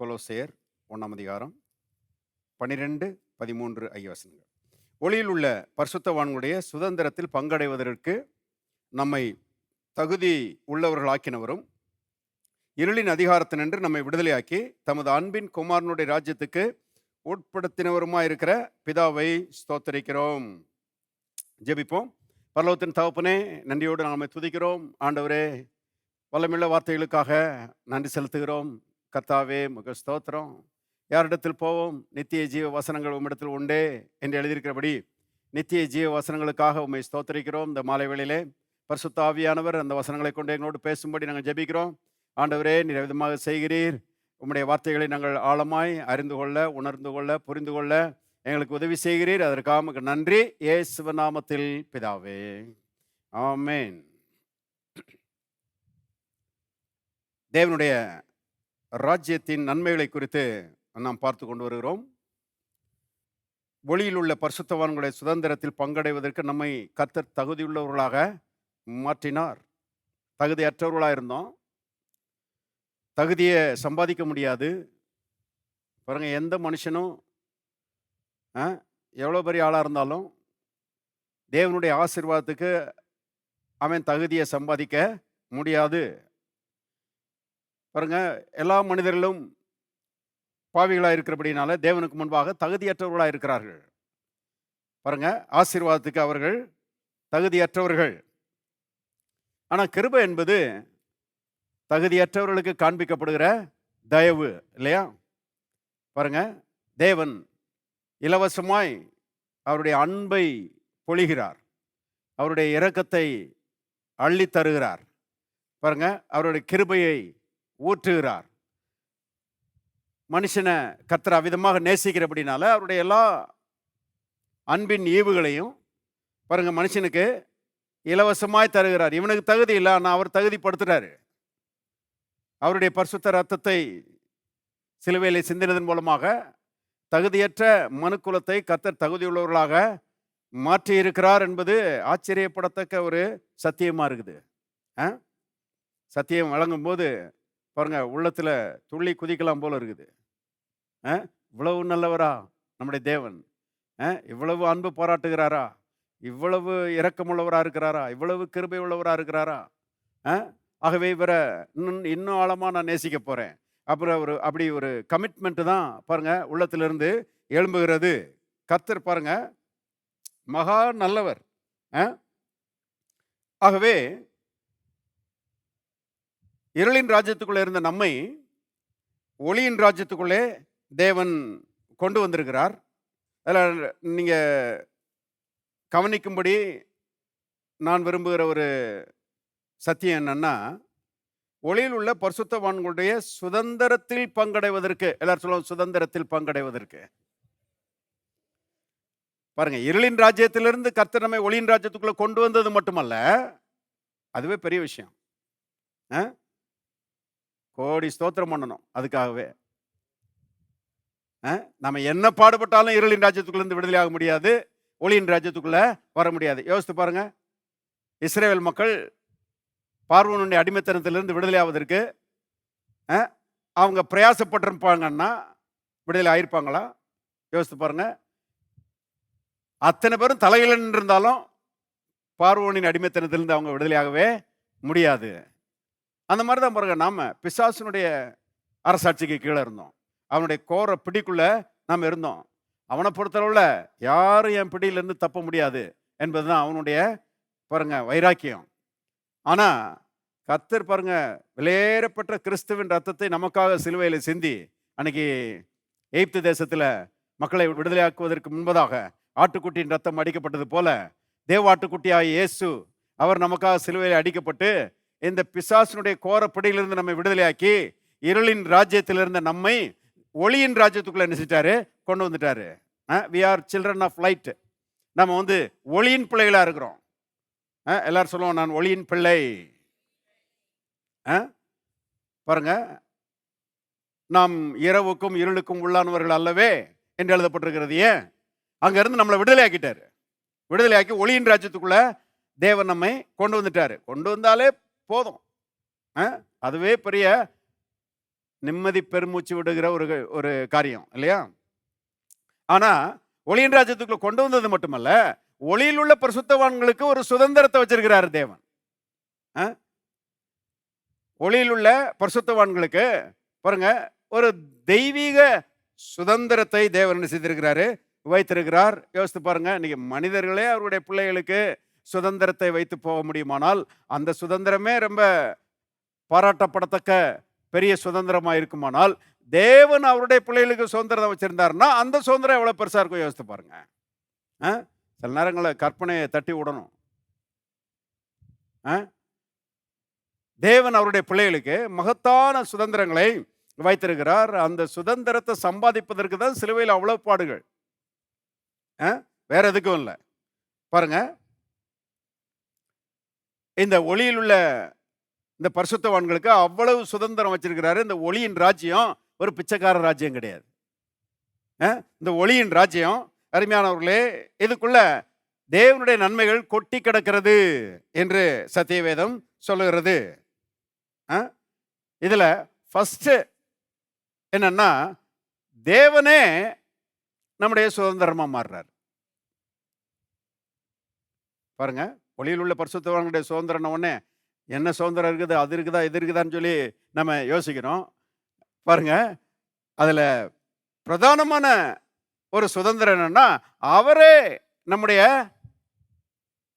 கொலோசையர் 1ஆம் அதிகாரம் 12, 13 வசனங்கள். ஒளியில் உள்ள பரிசுத்தவான்களுடைய சுதந்திரத்தில் பங்கடைவதற்கு நம்மை தகுதி உள்ளவர்களாக்கினவரும் இருளின் அதிகாரத்தினின்று நம்மை விடுதலையாக்கி தமது அன்பின் குமாரனுடைய ராஜ்யத்துக்கு உட்படுத்தினவருமாயிருக்கிற பிதாவை ஸ்தோத்தரிக்கிறோம். ஜெபிப்போம். பரலோகத்தின் தகப்பனே, நன்றியோடு நாம துதிக்கிறோம். ஆண்டவரே, வல்லமையுள்ள வார்த்தைகளுக்காக நன்றி செலுத்துகிறோம். கர்த்தாவே, உமக்கு ஸ்தோத்திரம். யாரிடத்தில் போவோம்? நித்திய ஜீவ வசனங்கள் உம்மிடத்தில் உண்டே என்று எழுதியிருக்கிறபடி நித்திய ஜீவ வசனங்களுக்காக உம்மை ஸ்தோத்தரிக்கிறோம். இந்த மாலை வேளையிலே பரிசுத்த ஆவியானவர் அந்த வசனங்களை கொண்டு எங்களோடு பேசும்படி நாங்கள் ஜெபிக்கிறோம். ஆண்டவரே, நீர் விதமாக செய்கிறீர். உம்முடைய வார்த்தைகளை நாங்கள் ஆழமாய் அறிந்து கொள்ள, உணர்ந்து கொள்ள, புரிந்து கொள்ள எங்களுக்கு உதவி செய்கிறீர். அதற்காக உமக்கு நன்றி. இயேசுவின் நாமத்தில் பிதாவே, ஆமென். தேவனுடைய ராஜ்யத்தின் நன்மைகளை குறித்து நாம் பார்த்து கொண்டு வருகிறோம். ஒளியில் உள்ள பரிசுத்தவான்களுடைய சுதந்திரத்தில் பங்கடைவதற்கு நம்மை கர்த்தர் தகுதியுள்ளவர்களாக மாற்றினார். தகுதியற்றவர்களாக இருந்தோம். தகுதியை சம்பாதிக்க முடியாது. பாருங்க, எந்த மனுஷனும் எவ்வளோ பெரிய ஆளாக இருந்தாலும் தேவனுடைய ஆசீர்வாதத்துக்கு அவன் தகுதியை சம்பாதிக்க முடியாது. பாருங்க, எல்லா மனிதர்களும் பாவிகளாக இருக்கிறபடினால தேவனுக்கு முன்பாக தகுதியற்றவர்களாக இருக்கிறார்கள். பாருங்க, ஆசீர்வாதத்துக்கு அவர்கள் தகுதியற்றவர்கள். ஆனால் கிருபை என்பது தகுதியற்றவர்களுக்கு காண்பிக்கப்படுகிற தயவு இல்லையா? பாருங்க, தேவன் இலவசமாய் அவருடைய அன்பை பொழிகிறார். அவருடைய இரக்கத்தை அள்ளி தருகிறார். பாருங்க, அவருடைய கிருபையை ஊற்றுகிறார். மனுஷனை கர்த்தர் அவ்விதமாக நேசிக்கிறபடினால அவருடைய எல்லா அன்பின் ஈவுகளையும் பாருங்க மனுஷனுக்கு இலவசமாய் தருகிறார். இவனுக்கு தகுதி இல்லை, ஆனால் அவர் தகுதிப்படுத்துறாரு. அவருடைய பரிசுத்த ரத்தத்தை சிலுவையிலே சிந்தினதன் மூலமாக தகுதியற்ற மனுக்குலத்தை கர்த்தர் தகுதியுள்ளவர்களாக மாற்றி இருக்கிறார் என்பது ஆச்சரியப்படத்தக்க ஒரு சத்தியமா இருக்குது. சத்தியம் வழங்கும் போது பாருங்க, உள்ளத்துல துள்ளி குதிக்கலாம் போல இருக்குது. இவ்வளவு நல்லவரா நம்முடைய தேவன், இவ்வளவு அன்பு பாராட்டுகிறாரா, இவ்வளவு இரக்கமுள்ளவரா இருக்கிறாரா, இவ்வளவு கிருபை உள்ளவரா இருக்கிறாரா. ஆகவே இவரை இன்னும் ஆழமா நான் நேசிக்க போறேன். அப்புறம் அப்படி ஒரு கமிட்மெண்ட் தான் பாருங்க உள்ளத்திலிருந்து எழும்புகிறது. கர்த்தர் பாருங்க மகா நல்லவர். ஆகவே இருளின் ராஜ்யத்துக்குள்ளே இருந்த நம்மை ஒளியின் ராஜ்யத்துக்குள்ளே தேவன் கொண்டு வந்திருக்கிறார். அதில் நீங்க கவனிக்கும்படி நான் விரும்புகிற ஒரு சத்தியம் என்னன்னா, ஒளியில் உள்ள பரிசுத்தவான்களுடைய சுதந்திரத்தில் பங்கடைவதற்கு, எல்லாரும் சொல்லுவோம், சுதந்திரத்தில் பங்கடைவதற்கு. பாருங்க, இருளின் ராஜ்யத்திலிருந்து கர்த்தர் நம்மை ஒளியின் ராஜ்யத்துக்குள்ள கொண்டு வந்தது மட்டுமல்ல, அதுவே பெரிய விஷயம். கோடி ஸ்தோத்திரம் பண்ணணும் அதுக்காகவே. நம்ம என்ன பாடுபட்டாலும் இருளின் ராஜ்யத்துக்குள்ள இருந்து விடுதலை ஆக முடியாது, ஒளியின் ராஜ்யத்துக்குள்ள வர முடியாது. யோசித்து பாருங்க, இஸ்ரவேல் மக்கள் பார்வோனுடைய அடிமைத்தனத்திலிருந்து விடுதலை ஆவதற்கு அவங்க பிரயாசப்பட்டிருப்பாங்கன்னா விடுதலை ஆயிருப்பாங்களா? யோசித்து பாருங்க. அத்தனை பேரும் தலையில் இருந்தாலும் பார்வோனின் அடிமைத்தனத்திலிருந்து அவங்க விடுதலையாகவே முடியாது. அந்த மாதிரி தான் பாருங்க, நாம பிசாசுனுடைய அரசாட்சிக்கு கீழே இருந்தோம். அவனுடைய கோர பிடிக்குள்ள நாம் இருந்தோம். அவனை பொறுத்தளவுல யாரும் என் பிடியிலிருந்து தப்ப முடியாது என்பதுதான் அவனுடைய பாருங்க வைராக்கியம். ஆனா கர்த்தர் பாருங்க விலையேறப்பட்ட கிறிஸ்துவின் ரத்தத்தை நமக்காக சிலுவையில சிந்தி அன்னைக்கு எகிப்து தேசத்துல மக்களை விடுதலையாக்குவதற்கு முன்பதாக ஆட்டுக்குட்டியின் ரத்தம் அடிக்கப்பட்டது போல தேவ ஆட்டுக்குட்டியாகிய இயேசு அவர் நமக்காக சிலுவையில் அடிக்கப்பட்டு இந்த பிசாசினுடைய கோரப்படியிலிருந்து நம்மை விடுதலையாக்கி இருளின் ராஜ்யத்திலிருந்து நம்மை ஒளியின் ராஜ்யத்துக்குள்ள என்ன செஞ்சாரு? கொண்டு வந்துட்டாரு. we are children of light. நம்ம ஒளியின் பிள்ளைகளா இருக்கிறோம். எல்லாரும் சொல்லுவோம், நான் ஒளியின் பிள்ளை. பாருங்க, நாம் இரவுக்கும் இருளுக்கும் உள்ளானவர்கள் அல்லவே என்று எழுதப்பட்டிருக்கிறது. ஏன்? அங்க இருந்து நம்மளை விடுதலை ஆக்கிட்டாரு. விடுதலையாக்கி ஒளியின் ராஜ்யத்துக்குள்ள தேவன் நம்மை கொண்டு வந்துட்டாரு. கொண்டு வந்தாலே போதும். அதுவே பெரிய நிம்மதி பெருமூச்சு விடுகிற ஒரு ஒரு காரியம் இல்லையா? ஆனா ஒளியின் ராஜ்யத்துக்குள்ள கொண்டு வந்தது மட்டுமல்ல, ஒளியில் உள்ள பரிசுத்தவான்களுக்கு ஒரு சுதந்திரத்தை வச்சிருக்கிறார் தேவன். ஆ? ஒளியில் உள்ள பரிசுத்தவான்களுக்கு பாருங்க, ஒரு தெய்வீக சுதந்திரத்தை தேவன் என்ன செய்திருக்கிறாரு, வைத்திருக்கிறார். யோசித்து பாருங்க, இன்னைக்கு மனிதர்களே அவருடைய பிள்ளைகளுக்கு சுதந்திரத்தை வைத்து போக முடியுமானால், அந்த சுதந்திரமே ரொம்ப பாராட்டப்படத்தக்க பெரிய சுதந்திரமா இருக்குமானால், தேவன் அவருடைய பிள்ளைகளுக்கு சுதந்திரம் வச்சிருந்தாருன்னா அந்த சுதந்திரம் எவ்வளவு பெருசா இருக்கும் யோசித்து பாருங்க. சில நேரங்களில் கற்பனையை தட்டி விடணும். தேவன் அவருடைய பிள்ளைகளுக்கு மகத்தான சுதந்திரங்களை வைத்திருக்கிறார். அந்த சுதந்திரத்தை சம்பாதிப்பதற்கு தான் சிலுவையில் அவ்வளவு பாடுகள். வேற எதுக்கும் இல்லை. பாருங்க, இந்த ஒளியில் உள்ள இந்த பரிசுத்தவான்களுக்கு அவ்வளவு சுதந்திரம் வச்சிருக்கிறாரு. இந்த ஒளியின் ராஜ்யம் ஒரு பிச்சைக்கார ராஜ்யம் கிடையாது. இந்த ஒளியின் ராஜ்யம், அருமையானவர்களே, இதுக்குள்ள தேவனுடைய நன்மைகள் கொட்டி கிடக்கிறது என்று சத்தியவேதம் சொல்லுகிறது. இதுல ஃபர்ஸ்ட் என்னன்னா, தேவனே நம்முடைய சுதந்திரமா மாறுறார். பாருங்க, ஒளியில் உள்ள பரிசுத்தவான்களுடைய சுதந்திரம் உடனே என்ன சுதந்திரம் இருக்குது, அது இருக்குதா, இது இருக்குதான்னு சொல்லி நம்ம யோசிக்கிறோம். பாருங்க, அதுல பிரதானமான ஒரு சுதந்திரம் என்னன்னா, அவரே நம்முடைய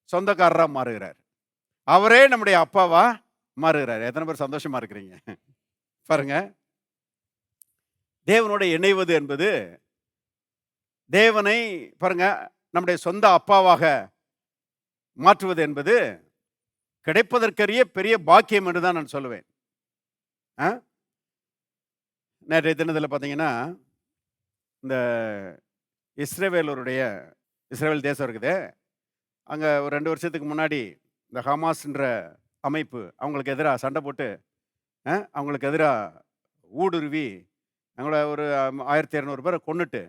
சொந்தக்காரரா மாறுகிறார். அவரே நம்முடைய அப்பாவா மாறுகிறார். எத்தனை பேர் சந்தோஷமா இருக்கிறீங்க? பாருங்க, தேவனோட இணைவது என்பது, தேவனை பாருங்க நம்முடைய சொந்த அப்பாவாக மாற்றுவது என்பது கிடைப்பதற்கரிய பெரிய பாக்கியம் என்று தான் நான் சொல்லுவேன். நேற்றைய தினத்தில் பார்த்தீங்கன்னா, இந்த இஸ்ரேல் தேசம் இருக்குது. அங்கே ஒரு 2 வருஷத்துக்கு முன்னாடி இந்த ஹமாஸ்ன்ற அமைப்பு அவங்களுக்கு எதிராக சண்டை போட்டு, அவங்களுக்கு எதிராக ஊடுருவி அவங்கள ஒரு 1200 பேரை கொன்னுட்டு,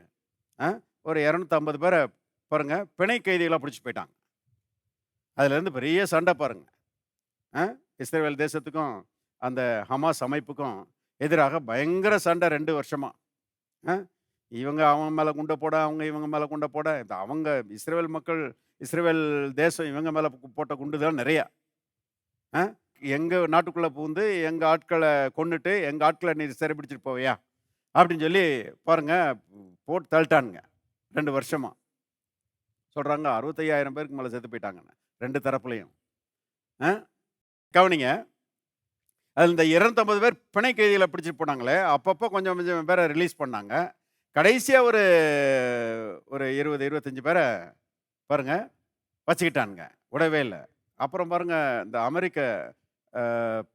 ஒரு 250 பேரை பாருங்க பிணை கைதிகளாக பிடிச்சி போயிட்டாங்க. அதுலேருந்து பெரிய சண்டை பாருங்க. இஸ்ரேல் தேசத்துக்கும் அந்த ஹமாஸ் அமைப்புக்கும் எதிராக பயங்கர சண்டை 2 வருஷமா. இவங்க அவங்க மேலே குண்டை போட, அவங்க இவங்க மேலே குண்டை போட, இந்த அவங்க இஸ்ரேல் தேசம் இவங்க மேலே போட்ட குண்டு தான் நிறையா. எங்கள் நாட்டுக்குள்ளே பூந்து எங்கள் ஆட்களை கொண்டுட்டு எங்கள் ஆட்களை நீ சிறைப்பிடிச்சிட்டு போவியா அப்படின்னு சொல்லி பாருங்க போட்டு தள்ளிட்டானுங்க. 2 வருஷமா சொல்கிறாங்க 65,000 பேருக்கு மேலே செத்து போயிட்டாங்கன்னு 2 தரப்புலையும். கவனிங்க, அதில் இந்த 250 பேர் பிணை கைதிகளை பிடிச்சிட்டு போனாங்களே, அப்பப்போ கொஞ்சம் கொஞ்சம் பேரை ரிலீஸ் பண்ணாங்க. கடைசியாக ஒரு 20-25 பேரை பாருங்க வச்சுக்கிட்டானுங்க, விடவே இல்லை. அப்புறம் பாருங்க, இந்த அமெரிக்க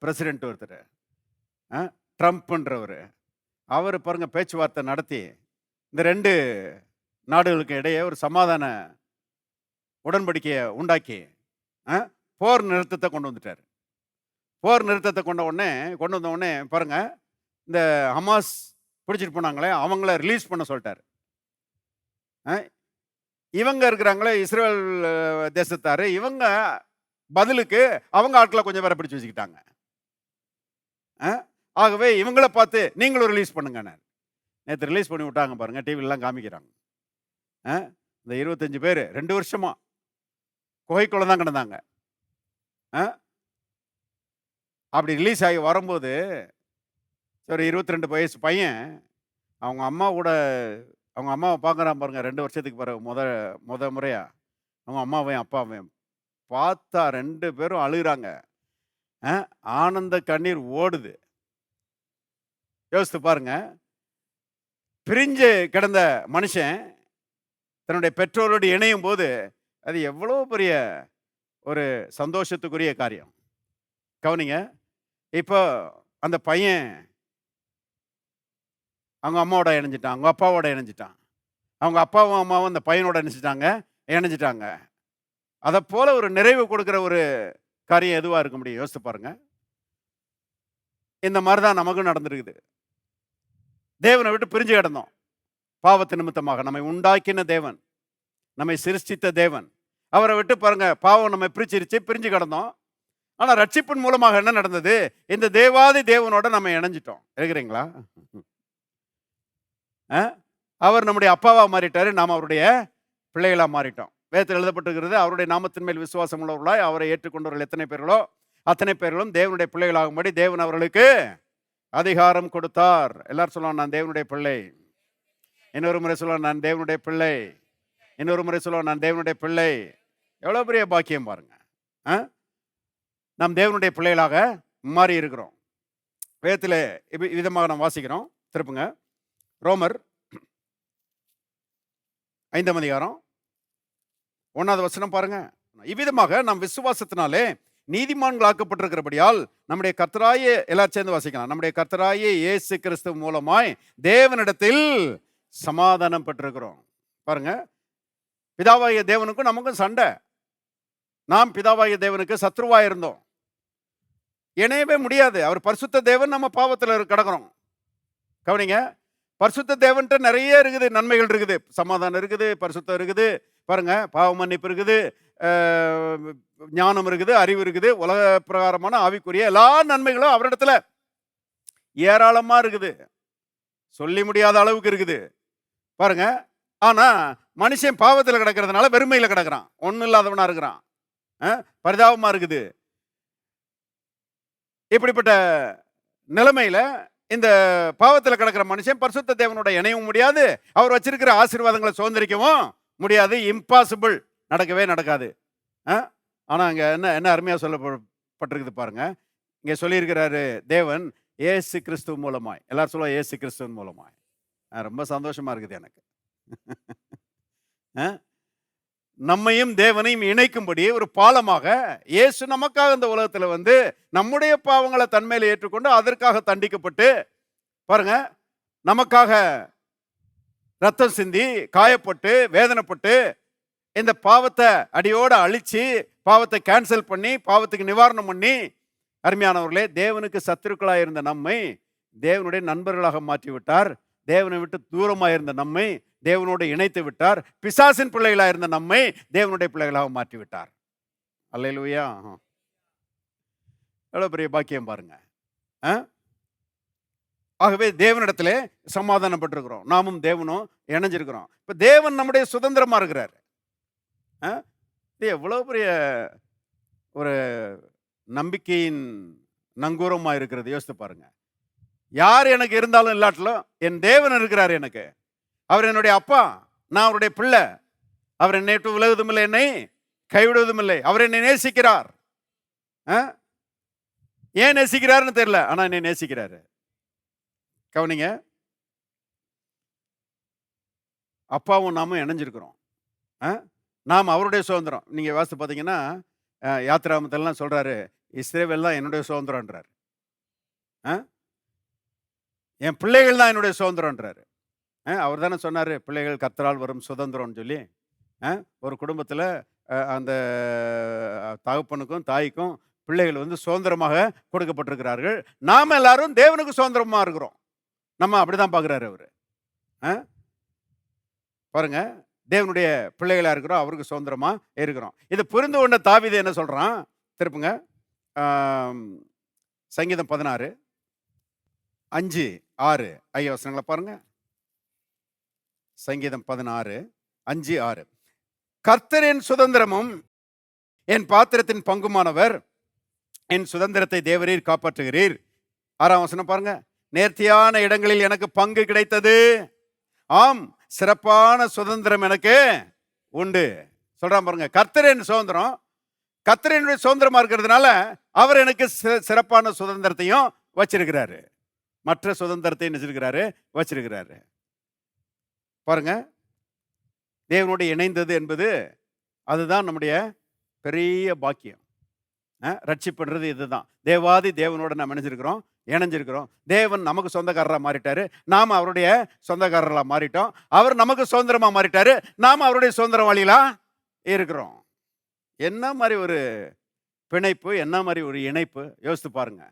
பிரசிடென்ட் ஒருத்தர் ட்ரம்ப்ன்றவர், அவர் பாருங்க பேச்சுவார்த்தை நடத்தி இந்த 2 நாடுகளுக்கு இடையே ஒரு சமாதான உடன்படிக்கையை உண்டாக்கி போர் நிறுத்தத்தை கொண்டு வந்துட்டார். போர் நிறுத்தத்தை கொண்டு வந்த உடனே பாருங்க, இந்த ஹமாஸ் பிடிச்சிட்டு போனாங்களே அவங்கள ரிலீஸ் பண்ண சொல்லிட்டார். இவங்க இருக்கிறாங்களே இஸ்ரேல் தேசத்தார், இவங்க பதிலுக்கு அவங்க ஆட்களை கொஞ்சம் பேரை பிடிச்சி வச்சுக்கிட்டாங்க. ஆகவே இவங்கள பார்த்து நீங்களும் ரிலீஸ் பண்ணுங்க. நேற்று ரிலீஸ் பண்ணி விட்டாங்க பாருங்க, டிவிலாம் காமிக்கிறாங்க. இந்த 25 பேர் 2 வருஷமா குகைக்குள்ள தான் கிடந்தாங்க. அப்படி ரிலீஸ் ஆகி வரும்போது ஒரு 22 வயசு பையன் அவங்க அம்மாவை பார்க்குறான் பாருங்க. 2 வருஷத்துக்கு பிறகு முத முறையா அவங்க அம்மாவையும் அப்பாவையும் பார்த்தா 2 பேரும் அழுகிறாங்க. ஆனந்த கண்ணீர் ஓடுது. யோசித்து பாருங்க, பிரிஞ்சு கிடந்த மனுஷன் தன்னுடைய பெற்றோரோடு இணையும் போது அது எவ்வளோ பெரிய ஒரு சந்தோஷத்துக்குரிய காரியம். கவனிங்க, இப்போ அந்த பையன் அவங்க அம்மாவோட இணைஞ்சிட்டான், அவங்க அப்பாவோட இணைஞ்சிட்டான், அவங்க அப்பாவும் அம்மாவும் அந்த பையனோட இணைஞ்சிட்டாங்க. அதை போல ஒரு நிறைவு கொடுக்குற ஒரு காரியம் எதுவாக இருக்க முடியும்? யோசித்து பாருங்க. இந்த மாதிரி தான் நமக்கும் நடந்துருக்குது. தேவனை விட்டு பிரிஞ்சு கிடந்தோம். பாவத்து நிமித்தமாக நம்மை உண்டாக்கின தேவன், நம்மை சிருஷ்டித்த தேவன், அவரை விட்டு பாருங்க பாவம் நம்ம பிரிச்சிருச்சு, பிரிஞ்சு கிடந்தோம். ஆனா ரட்சிப்பின் மூலமாக என்ன நடந்தது? இந்த தேவாதி தேவனோட நம்ம இணைஞ்சிட்டோம். இருக்கிறீங்களா? அவர் நம்முடைய அப்பாவா மாறிட்டாரு. நாம் அவருடைய பிள்ளைகளா மாறிட்டோம். வேதத்தில் எழுதப்பட்டிருக்கிறது, அவருடைய நாமத்தின் மேல் விசுவாசம் உள்ளவர்களாய் அவரை ஏற்றுக்கொண்டவர்கள் எத்தனை பேர்களோ அத்தனை பேர்களும் தேவனுடைய பிள்ளைகளாகும்படி தேவன் அவர்களுக்கு அதிகாரம் கொடுத்தார். எல்லாரும் சொல்லுவாங்க, நான் தேவனுடைய பிள்ளை. இன்னொரு முறை சொல்லுவாங்க, நான் தேவனுடைய பிள்ளை. இன்னொரு முறை சொல்லுவாங்க, நான் தேவனுடைய பிள்ளை. எவ்வளவு பெரிய பாக்கியம் பாருங்க. நாம் தேவனுடைய பிள்ளைகளாக மாறி இருக்கிறோம். வேதத்தில் விதமாக நாம் வாசிக்கிறோம். திருப்புங்க ரோமர் 5ஆம் அதிகாரம் 1வது வசனம் பாருங்க. இவ்விதமாக நாம் விசுவாசத்தினாலே நீதிமான்களாக்கப்பட்டிருக்கிறபடியால் நம்முடைய கர்த்தராகிய, எல்லாரும் சேர்ந்து வாசிக்கலாம், நம்முடைய கர்த்தராகிய இயேசு கிறிஸ்து மூலமாய் தேவனிடத்தில் சமாதானம் பெற்றிருக்கிறோம். பாருங்க, பிதாவாகிய தேவனுக்கும் நமக்கும் சண்டை. நாம் பிதாவாகிய தேவனுக்கு சத்ருவா இருந்தோம். இணையவே முடியாது. அவர் பரிசுத்த தேவன், நம்ம பாவத்தில் கிடக்கிறோம். கவனிங்க, பரிசுத்த தேவன்ட்ட நிறைய இருக்குது, நன்மைகள் இருக்குது. சமாதானம் இருக்குது, பரிசுத்தம் இருக்குது, பாருங்க, பாவ மன்னிப்பு இருக்குது, ஞானம் இருக்குது, அறிவு இருக்குது, உலக பிரகாரமான ஆவிக்குரிய எல்லா நன்மைகளும் அவரிடத்துல ஏராளமா இருக்குது. சொல்லி முடியாத அளவுக்கு இருக்குது பாருங்க. ஆனா மனுஷன் பாவத்தில் கிடக்கிறதுனால வெறுமையில கிடக்கிறான், ஒன்னும் இல்லாதவனா இருக்கிறான், பரிதாபமா இருக்குது. இப்படிப்பட்ட நிலைமையில இந்த பாவத்தில் கிடக்கிற மனுஷன் பரிசுத்த தேவனோட இணையவும் முடியாது, அவர் வச்சிருக்கிற ஆசீர்வாதங்களை சுதந்திரிக்கவும் முடியாது. இம்பாசிபிள், நடக்கவே நடக்காது. ஆனா அங்க என்ன அருமையா சொல்லப்பட்டிருக்குது பாருங்க. இங்க சொல்லியிருக்கிறாரு தேவன் இயேசு கிறிஸ்துவ மூலமாய். எல்லாரும் சொல்லுவாங்க, இயேசு கிறிஸ்துவின் மூலமாய். ரொம்ப சந்தோஷமா இருக்குது எனக்கு. நம்மையும் தேவனையும் இணைக்கும்படி ஒரு பாலமாக இயேசு நமக்காக இந்த உலகத்துல வந்து நம்முடைய பாவங்களை தன்மையில ஏற்றுக்கொண்டு அதற்காக தண்டிக்கப்பட்டு, பாருங்க, நமக்காக ரத்தம் சிந்தி காயப்பட்டு வேதனைப்பட்டு இந்த பாவத்தை அடியோட அழிச்சு பாவத்தை கேன்சல் பண்ணி பாவத்துக்கு நிவாரணம் பண்ணி, அருமையானவர்களே, தேவனுக்கு சத்துருக்களாக இருந்த நம்மை தேவனுடைய நண்பர்களாக மாற்றி விட்டார். தேவனை விட்டு தூரமாக இருந்த நம்மை தேவனோடு இணைத்து விட்டார். பிசாசின் பிள்ளைகளாக இருந்த நம்மை தேவனுடைய பிள்ளைகளாக மாற்றி விட்டார். அல்லேலூயா. எவ்வளவு பெரிய பாக்கியம் பாருங்க. ஆகவே தேவனிடத்திலே சமாதானம் பட்டிருக்கிறோம். நாமும் தேவனும் இணைஞ்சிருக்கிறோம். இப்ப தேவன் நம்முடைய சுதந்திரமா இருக்கிறார். இது எவ்வளவு பெரிய ஒரு நம்பிக்கையின் நங்கூரமா இருக்கிறது. யோசித்து பாருங்க. யார் எனக்கு இருந்தாலும் இல்லாட்டிலும் என் தேவன் இருக்கிறார் எனக்கு. அவர் என்னுடைய அப்பா, நான் அவருடைய பிள்ளை. அவர் என்னை விட்டு விலகுவதும் இல்லை, என்னை கைவிடுவதும் இல்லை. அவர் என்னை நேசிக்கிறார். ஏன் நேசிக்கிறாருன்னு தெரியல, ஆனா என்னை நேசிக்கிறாரு. கவனிங்க, அப்பாவும் நாமும் இணைஞ்சிருக்கிறோம். நாம் அவருடைய சுதந்திரம். நீங்க வாசித்து பார்த்தீங்கன்னா யாத்திராமத்திலாம் சொல்றாரு, இஸ்ரவேல்லாம் என்னுடைய சுதந்திரம்ன்றார். என் பிள்ளைகள் தான் என்னுடைய சுதந்திரம்ன்றாரு. அவர் தானே சொன்னார், பிள்ளைகள் கர்த்தரால் வரும் சுதந்திரம்னு சொல்லி. ஒரு குடும்பத்தில் அந்த தகப்பனுக்கும் தாய்க்கும் பிள்ளைகள் வந்து சுதந்திரமாக கொடுக்கப்பட்டிருக்கிறார்கள். நாம் எல்லாரும் தேவனுக்கு சுதந்திரமாக இருக்கிறோம். நம்ம அப்படிதான் பார்க்குறாரு அவர். பாருங்க, தேவனுடைய பிள்ளைகளாக இருக்கிறோம், அவருக்கு சுதந்திரமாக இருக்கிறோம். இது புரிந்து கொண்ட தாவீது என்ன சொல்கிறான்? திருப்புங்க சங்கீதம் 16 5 6 ஐயா வசனங்களை பாருங்க. சங்கீதம் 16 5 6. கர்த்தர் என் சுதந்திரமும் என் பாத்திரத்தின் பங்குமானவர், என் சுதந்திரத்தை தேவரீர் காப்பாற்றுகிறீர். 6ஆம் வசனம் பாருங்க. நேர்த்தியான இடங்களில் எனக்கு பங்கு கிடைத்தது, ஆம் சிறப்பான சுதந்திரம் எனக்கு உண்டு. சொல்றான் பாருங்க. கர்த்தர் என் சுதந்திரம், கர்த்தர் என்னுடைய சுதந்திரமா இருக்கிறதுனால அவர் எனக்கு சிறப்பான சுதந்திரத்தையும் வச்சிருக்கிறாரு, மற்ற சுதந்திரத்தையும் வச்சிருக்கிறாரு வச்சிருக்கிறாரு. பாருங்க, தேவனோடு இணைந்தது என்பது அதுதான் நம்முடைய பெரிய பாக்கியம். ரட்சிப்புன்றது இதுதான். தேவாதி தேவனோட நம்ம இணைஞ்சிருக்கிறோம். தேவன் நமக்கு சொந்தக்காரராக மாறிட்டாரு, நாம் அவருடைய சொந்தக்காரர்களாக மாறிட்டோம். அவர் நமக்கு சுதந்திரமாக மாறிட்டாரு, நாம் அவருடைய சுதந்திரவாளிகளா இருக்கிறோம். என்ன மாதிரி ஒரு பிணைப்பு, என்ன மாதிரி ஒரு இணைப்பு, யோசித்து பாருங்க.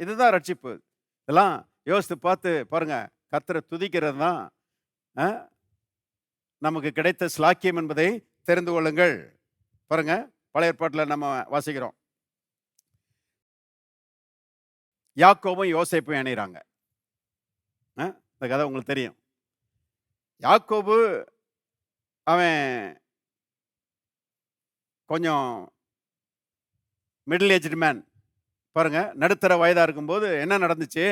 இதுதான் ரட்சிப்பு. இதெல்லாம் யோசித்து பார்த்து பாருங்க. கர்த்தரை துதிக்கிறது தான் நமக்கு கிடைத்த ஸ்லாக்கியம் என்பதை தெரிந்து கொள்ளுங்கள். பாருங்க, பழைய ஏற்பாட்டில் நம்ம வாசிக்கிறோம். யாக்கோபும் யோசேப்பும் இணைகிறாங்க. இந்த கதை உங்களுக்கு தெரியும். யாக்கோபு அவன் கொஞ்சம் மிடில் ஏஜ்டு மேன். பாருங்க, நடுத்தர வயதாக இருக்கும்போது என்ன நடந்துச்சு?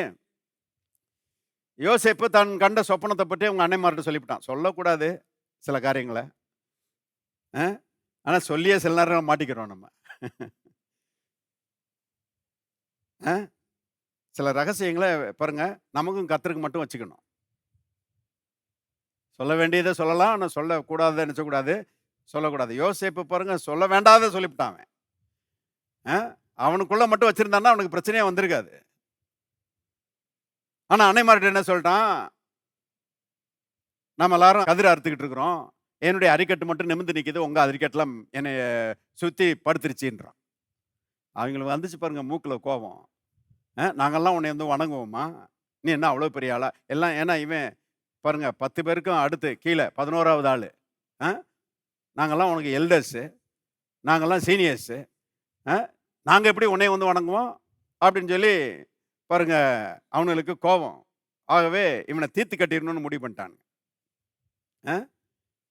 யோசேப்பு தான் கண்ட சொப்பனத்தை பற்றி அவங்க அன்னைமார்கிட்ட சொல்லிவிட்டான். சொல்லக்கூடாது சில காரியங்களை, ஆனால் சொல்லியே சில நேரம் மாட்டிக்கிறோம் நம்ம. சில ரகசியங்களை பாருங்க, நமக்கும் கர்த்தருக்கு மட்டும் வச்சுக்கணும். சொல்ல வேண்டியதை சொல்லலாம், ஆனால் சொல்லக்கூடாத நினச்சக்கூடாது, சொல்லக்கூடாது. யோசேப்பு பாருங்க, சொல்ல வேண்டாத சொல்லிவிட்டான். அவனுக்குள்ள மட்டும் வச்சிருந்தான்னா அவனுக்கு பிரச்சனையே வந்திருக்காது. ஆனா அன்னைமார்கிட்ட என்ன சொல்லிட்டான்? நம்ம எல்லாரும் கதிர் அறுத்துக்கிட்டு இருக்கிறோம், என்னுடைய அரிக்கட்டு மட்டும் நிமிர்ந்து நிற்கிது, உங்க அரிக்கட்டெல்லாம் என்னை சுத்தி படுத்துருச்சுன்றான். அவங்களுக்கு வந்துச்சு பாருங்க மூக்குல கோபம். நாங்கெல்லாம் உன்னை வந்து வணங்குவோமா? நீ என்ன அவ்வளோ பெரிய ஆளா? எல்லாம் ஏன்னா இவன் பாருங்க 10 பேருக்கும் அடுத்து கீழே 11வது ஆளு. நாங்கெல்லாம் உனக்கு எல்டர்ஸு, நாங்கெல்லாம் சீனியர்ஸு, நாங்கள் எப்படி உன்னை வந்து வணங்குவோம் அப்படின்னு சொல்லி பாருங்க அவனுங்களுக்கு கோபம். ஆகவே இவனை தீர்த்து கட்டிடணும்னு முடிவு பண்ணிட்டாங்க.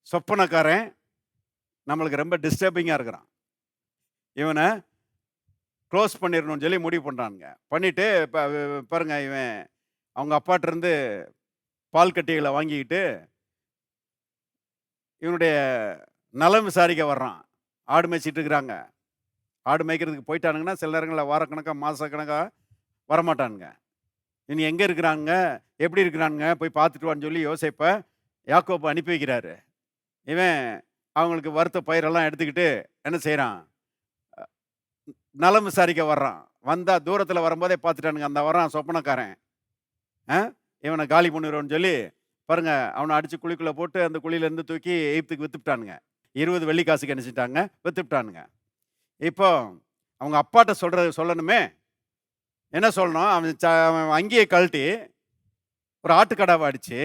சொப்பனக்காரன் நம்மளுக்கு ரொம்ப டிஸ்டர்பிங்காக இருக்கிறான், இவனை க்ளோஸ் பண்ணிடணும்னு சொல்லி முடிவு பண்ணுறானுங்க. பண்ணிவிட்டு இப்போ பாருங்க இவன் அவங்க அப்பாட்டிருந்து பால் கட்டிகளை வாங்கிக்கிட்டு இவனுடைய நலம் விசாரிக்க வர்றான். ஆடு மேய்ச்சிட்டு இருக்கிறாங்க. ஆடு மேய்க்கிறதுக்கு போயிட்டானுங்கன்னா சில நேரங்களில் வாரக்கணக்காக மாதக்கணக்காக வரமாட்டானுங்க. இனி எங்கே இருக்கிறாங்க, எப்படி இருக்கிறானுங்க, போய் பார்த்துட்டு வான்னு சொல்லி யோசேப்பை யாக்கோபு அனுப்பி வைக்கிறாரு. இவன் அவங்களுக்கு வறுத்த பயிரெல்லாம் எடுத்துக்கிட்டு என்ன செய்கிறான்? நலம் விசாரிக்க வர்றான். வந்தால் தூரத்தில் வரும்போதே பார்த்துட்டானுங்க, அந்த வர்றான் சொப்பனக்காரன், இவனை காலி பண்ணிடுவோன்னு சொல்லி பாருங்க அவனை அடித்து குழிக்குள்ளே போட்டு அந்த குழியிலேருந்து தூக்கி எகிப்துக்கு விற்றுப்பிட்டானுங்க. 20 வெள்ளிக்காசுக்கு என்ன செஞ்சிட்டாங்க? விற்றுப்பிட்டானுங்க. இப்போ அவங்க அப்பாட்ட சொல்லணுமே, என்ன சொல்லணும்? அவன் அங்கேயே கழட்டி ஒரு ஆட்டுக்கடாவை அடித்து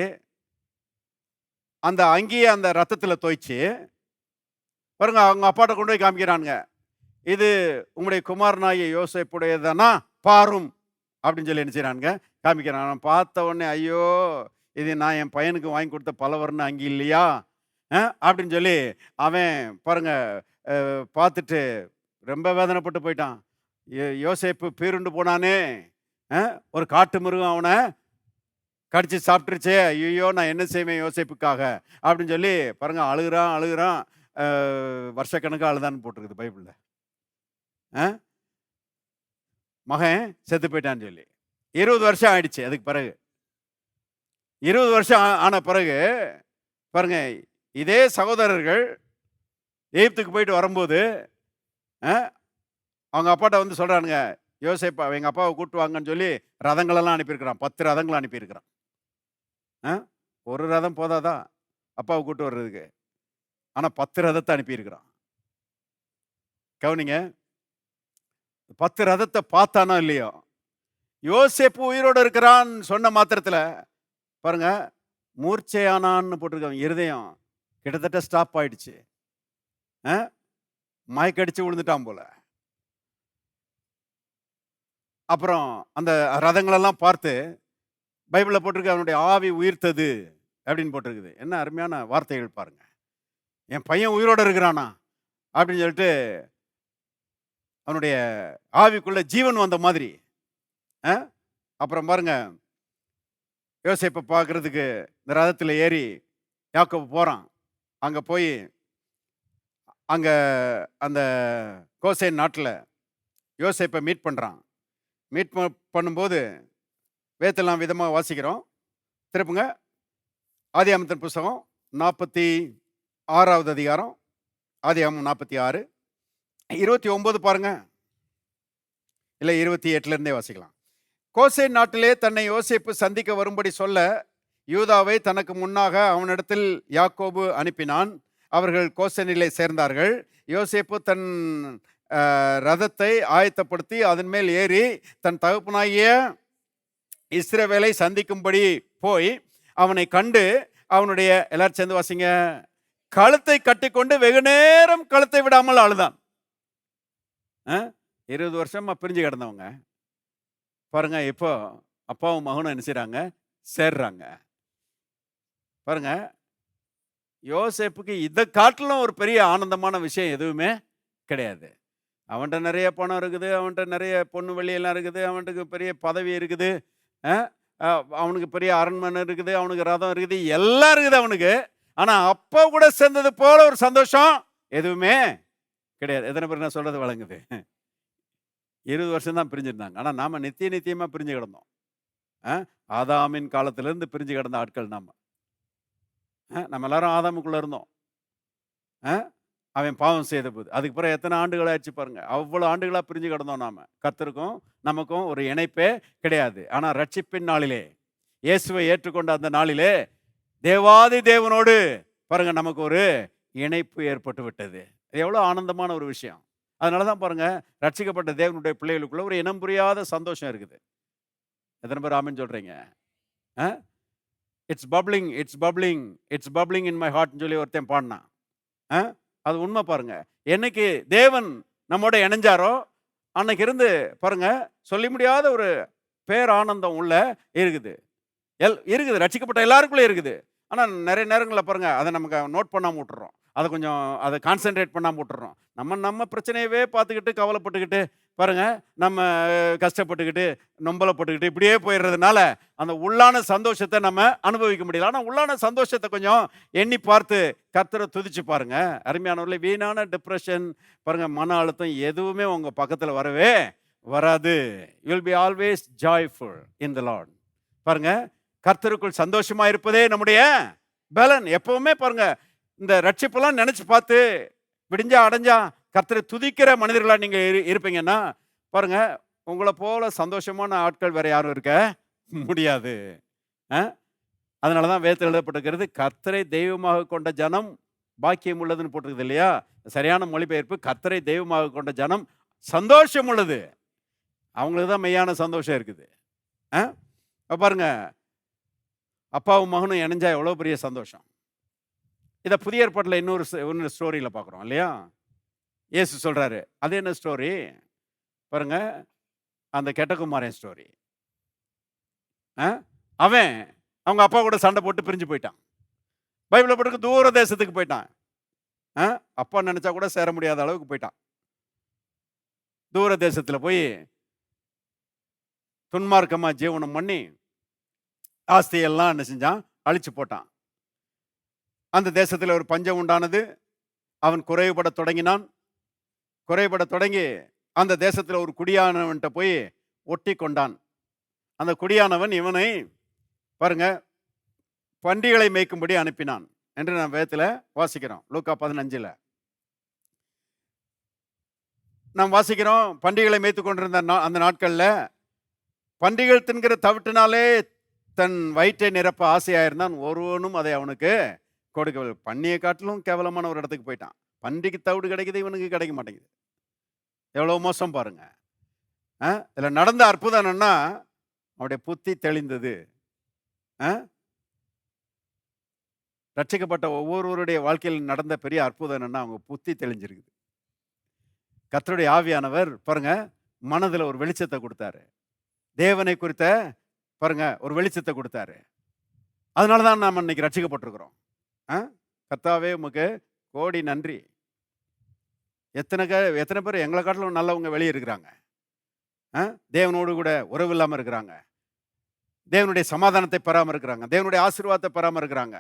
அந்த அங்கேயே அந்த ரத்தத்தில் தோய்ச்சி பாருங்க அவங்க அப்பாட்ட கொண்டு போய் காமிக்கிறானுங்க. இது உங்களுடைய குமாரனாகிய யோசேப்புடையதானா பாரும் அப்படின்னு சொல்லி என்ன செய்யறானுங்க? காமிக்கிறான். பார்த்த உடனே ஐயோ, இது நான் என் பையனுக்கு வாங்கி கொடுத்த பலவர்னு அங்கே இல்லையா அப்படின்னு சொல்லி அவன் பாருங்க பார்த்துட்டு ரொம்ப வேதனைப்பட்டு போயிட்டான். யோசேப்பு பீருண்டு போனானே, ஒரு காட்டு மிருகம் அவனை கடிச்சு சாப்பிட்டுருச்சே, ஐயோ நான் என்ன செய்வேன் யோசேப்புக்காக அப்படின்னு சொல்லி பாருங்க அழுகுறான். வருஷக்கணக்காக அழுதான்னு போட்டிருக்குது பைபிளில். மகன் செத்து போயிட்டான்னு சொல்லி 20 வருஷம் ஆயிடுச்சு. அதுக்கு பிறகு 20 வருஷம் ஆன பிறகு பாருங்க இதே சகோதரர்கள் எகிப்துக்கு போயிட்டு வரும்போது அவங்க அப்பாட்ட வந்து சொல்கிறானுங்க, யோசேப்பா எங்கள் அப்பாவை கூப்பிட்டு வாங்கன்னு சொல்லி ரதங்களெல்லாம் அனுப்பியிருக்கிறான். 10 ரதங்களை அனுப்பியிருக்கிறான். ஒரு ரதம் போதாதான் அப்பாவை கூப்பிட்டு வர்றதுக்கு, ஆனால் 10 ரதத்தை அனுப்பியிருக்கிறான். கவனிங்க, 10 ரதத்தை பார்த்தானோ இல்லையோ, யோசேப்பு உயிரோடு இருக்கிறான் சொன்ன மாத்திரத்தில் பாருங்க மூர்ச்சையானான்னு போட்டிருக்காங்க. இருதயம் கிட்டத்தட்ட ஸ்டாப் ஆயிடுச்சு. மயக்கடிச்சு விழுந்துட்டான் போல. அப்புறம் அந்த ரதங்களெல்லாம் பார்த்து பைபிளில் போட்டிருக்கு அவனுடைய ஆவி உயிர்த்தது அப்படின்னு போட்டிருக்குது. என்ன அருமையான வார்த்தைகள் பாருங்க. என் பையன் உயிரோடு இருக்கிறானா அப்படின்னு சொல்லிட்டு அவனுடைய ஆவிக்குள்ள ஜீவன் வந்த மாதிரி. அப்புறம் பாருங்க யோசேப்பை பார்க்கறதுக்கு இந்த ரதத்தில் ஏறி யாக்கோபு போகிறான். அங்கே போய் அங்கே அந்த கோசேன் நாட்டில் யோசேப்பை மீட் பண்ணுறான். மீட் பண்ணும்போது வேதெல்லாம் விதமாக வாசிக்கிறோம். திருப்புங்க ஆதியாகமத்தின் புஸ்தகம் 46வது அதிகாரம், ஆதியாகமம் 46 29 பாருங்க, இல்லை 28லேருந்தே வாசிக்கலாம். கோசேன் நாட்டிலே தன்னை யோசேப்பு சந்திக்க வரும்படி சொல்ல யூதாவை தனக்கு முன்னாக அவனிடத்தில் யாக்கோபு அனுப்பினான். அவர்கள் கோசேனிலே சேர்ந்தார்கள். யோசேப்பு தன் ரதத்தை ஆயத்தப்படுத்தி அதன் மேல் ஏறி தன் தகப்பனாகிய இஸ்ரவேலை சந்திக்கும்படி போய் அவனை கண்டு அவனுடைய எல்லாரும் சேர்ந்து வாசிங்க, கழுத்தை கட்டிக்கொண்டு வெகு நேரம் கழுத்தை விடாமல் அழுதான். 20 வருஷமா பிரிஞ்சு கிடந்தவங்க பாருங்க, இப்போ அப்பாவும் மகனும் என்ன செய்றாங்க? சேர்றாங்க. பாருங்க, யோசேப்புக்கு இத காட்டிலும் ஒரு பெரிய ஆனந்தமான விஷயம் எதுவுமே கிடையாது. அவன்ட்ட நெறைய பணம் இருக்குது, அவன்ட்ட நெறைய பொண்ணு வெள்ளியெல்லாம் இருக்குது, அவனுக்கு பெரிய பதவி இருக்குது, அ அ அவனுக்கு பெரிய அரண்மனை இருக்குது, அவனுக்கு ரதம் இருக்குது, எல்லாம் இருக்குது அவனுக்கு. ஆனா, அப்பா கூட சேர்ந்தது போல ஒரு சந்தோஷம் எதுவுமே கிடையாது. எத்தன பேருக்கு நான் சொல்றது விளங்குது? 20 வருஷம் தான் பிரிஞ்சிருந்தாங்க. ஆனா, நாம நித்திய நித்தியமா பிரிஞ்சு கிடந்தோம். அ ஆதாமின் காலத்திலிருந்து பிரிஞ்சு கிடந்த ஆட்கள் நாம. நம்ம எல்லாரும் ஆதாமுக்குள்ள இருந்தோம். அ அவன் பாவம் செய்தபோது. அதுக்கு பிறகு எத்தனை ஆண்டுகள் ஆச்சு பாருங்க. அவ்வளோ ஆண்டுகளா பிரிஞ்சு கிடந்தோம் நாம. கர்த்தருக்கும் நமக்கும் ஒரு இணைப்பே கிடையாது. ஆனா ரட்சிப்பின் நாளிலே, இயேசுவை ஏற்றுக்கொண்ட அந்த நாளிலே, தேவாதி தேவனோடு பாருங்க நமக்கு ஒரு இணைப்பு ஏற்பட்டு விட்டது. இது எவ்வளோ ஆனந்தமான ஒரு விஷயம். அதனால தான் பாருங்க, ரட்சிக்கப்பட்ட தேவனுடைய பிள்ளைகளுக்குள்ள ஒரு இனம் புரியாத சந்தோஷம் இருக்குது. எத்தனை பேர் ஆமென் சொல்றீங்க? Uh it's bubbling, it's bubbling, it's bubbling in my ஹார்ட்ன்னு சொல்லி ஒருத்தன் பாடுனான். அ அது உண்மை பாருங்க. என்னைக்கு தேவன் நம்மோட இணைஞ்சாரோ, அன்னைக்கு இருந்து பாருங்க, சொல்லி முடியாத ஒரு பேரானந்தம் உள்ள இருக்குது. இருக்குது. ரட்சிக்கப்பட்ட எல்லாருக்குள்ளயும் இருக்குது. ஆனா நெறைய நேரங்கள்ல பாருங்க, அத நமக்கு நோட் பண்ணாம விட்டுர்றோம். அத கான்சன்ட்ரேட் பண்ணாம விட்டுர்றோம். நம்ம நம்ம பிரச்சனையவே பார்த்துக்கிட்டு, கவலைப்பட்டுக்கிட்டு, பாருங்க நம்ம கஷ்டப்பட்டுக்கிட்டு, நொம்பலப்பட்டுக்கிட்டு இப்படியே போயிடுறதுனால, அந்த உள்ளான சந்தோஷத்த நம்ம அனுபவிக்க முடியல. ஆனா உள்ளான சந்தோஷத்த கொஞ்சம் எண்ணி பார்த்து கர்த்தர துதிச்சு பாருங்க. அருமையானவர்களே, வீணான டிப்ரஷன், பாருங்க மன அழுத்தம் எதுவுமே உங்க பக்கத்துல வரவே வராது. You will be always joyful in the Lord. பாருங்க, கர்த்தருக்குள் சந்தோஷமா இருப்பதே நம்முடைய பலன். எப்பவுமே பாருங்க, இந்த ரட்சிப்பெல்லாம் நினைச்சு பார்த்து விடிஞ்சா அடைஞ்சா கர்த்தரை துதிக்கிற மனிதர்களா நீங்க இருப்பீங்கன்னா, பாருங்க உங்களை போல சந்தோஷமான ஆட்கள் வேற யாரும் இருக்க முடியாது. அதனாலதான் வேதத்தில் எழுதப்பட்டிருக்கிறது, கர்த்தரை தெய்வமாக கொண்ட ஜனம் பாக்கியம் உள்ளதுன்னு போட்டிருக்குது இல்லையா? சரியான மொழிபெயர்ப்பு, கர்த்தரை தெய்வமாக கொண்ட ஜனம் சந்தோஷம் உள்ளது. அவங்களுக்கு தான் மெய்யான சந்தோஷம் இருக்குது. பாருங்க, அப்பாவும் மகனும் இணைஞ்சா எவ்வளோ பெரிய சந்தோஷம். இதை புதிய ஏற்பாட்டில் இன்னொரு ஸ்டோரியில் பார்க்குறோம் இல்லையா? இயேசு சொல்றாரு. அது என்ன ஸ்டோரி பாருங்க, அந்த கெட்டகுமாரன் ஸ்டோரி. அவன் அவங்க அப்பா கூட சண்டை போட்டு பிரிஞ்சு போயிட்டான். பைபிளை போட்டு தூர தேசத்துக்கு போயிட்டான். அப்பா நினைச்சா கூட சேர முடியாத அளவுக்கு போயிட்டான். தூர தேசத்தில் போய் துன்மார்க்கமா ஜீவனம் பண்ணி ஆஸ்தியெல்லாம் என்ன செஞ்சான்? அழிச்சு போட்டான். அந்த தேசத்தில் ஒரு பஞ்சம் உண்டானது. அவன் குறைபட தொடங்கினான். குறைபட தொடங்கி அந்த தேசத்தில் ஒரு குடியானவன்கிட்ட போய் ஒட்டி கொண்டான். அந்த குடியானவன் இவனை பாருங்க பன்றிகளை மேய்க்கும்படி அனுப்பினான் என்று நாம் வேதத்தில் வாசிக்கிறோம். லூக்கா 15 நாம் வாசிக்கிறோம். பன்றிகளை மேய்த்து கொண்டிருந்த அந்த நாட்களில் பன்றிகள் தின்கிற தவிட்டினாலே தன் வயிற்றை நிரப்ப ஆசையாயிருந்தான். ஒருவனும் அதை அவனுக்கு கொடுக்கவில்லை. பன்னியை காட்டிலும் கேவலமான ஒரு இடத்துக்கு போயிட்டான். பன்றிக்கு தவிடு கிடைக்குது, இவனுக்கு கிடைக்க மாட்டேங்குது. எவ்வளோ மோசம் பாருங்க. இதில் நடந்த அற்புதம் என்னன்னா, அவனுடைய புத்தி தெளிந்தது. ரட்சிக்கப்பட்ட ஒவ்வொருவருடைய வாழ்க்கையில் நடந்த பெரிய அற்புதம் என்னன்னா, அவங்க புத்தி தெளிஞ்சிருக்குது. கர்த்தருடைய ஆவியானவர் பாருங்க மனதில் ஒரு வெளிச்சத்தை கொடுத்தாரு. தேவனை குறித்த பாருங்க ஒரு வெளிச்சத்தை கொடுத்தாரு. அதனால தான் நாம் இன்னைக்கு ரட்சிக்கப்பட்டிருக்கிறோம். கர்த்தாவே உமக்கு கோடி நன்றி. எத்தனை பேர் எங்களை காட்டிலும் நல்லவங்க வெளியே இருக்கிறாங்க. தேவனோடு கூட உறவு இல்லாமல் இருக்கிறாங்க. தேவனுடைய சமாதானத்தை பெறாமல் இருக்கிறாங்க. தேவனுடைய ஆசீர்வாதத்தை பெறாமல் இருக்கிறாங்க.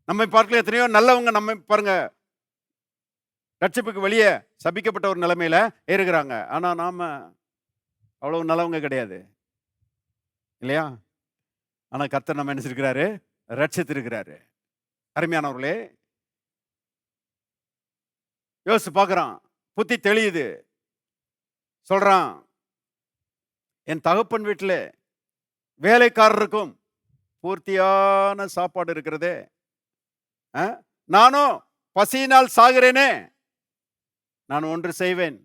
நம்மை பார்க்கல எத்தனையோ நல்லவங்க நம்ம பாருங்க ரட்சிப்புக்கு வெளியே சபிக்கப்பட்ட ஒரு நிலைமையில இருக்கிறாங்க. ஆனா நாம அவ்வளவு நல்லவங்க கிடையாது இல்லையா? ஆனா கர்த்தர் நம்ம என்ன செஞ்சிருக்கிறாரு? ரட்சித்திருக்கிறாரு. அருமையானவர்களே, யோசிச்சு பார்க்குறான். புத்தி தெளியுது. சொல்றான், என் தகப்பன் வீட்டில் வேலைக்காரருக்கும் பூர்த்தியான சாப்பாடு இருக்கிறதே, நானும் பசியினால் சாகிறேனே. நான் ஒன்று செய்வேன்.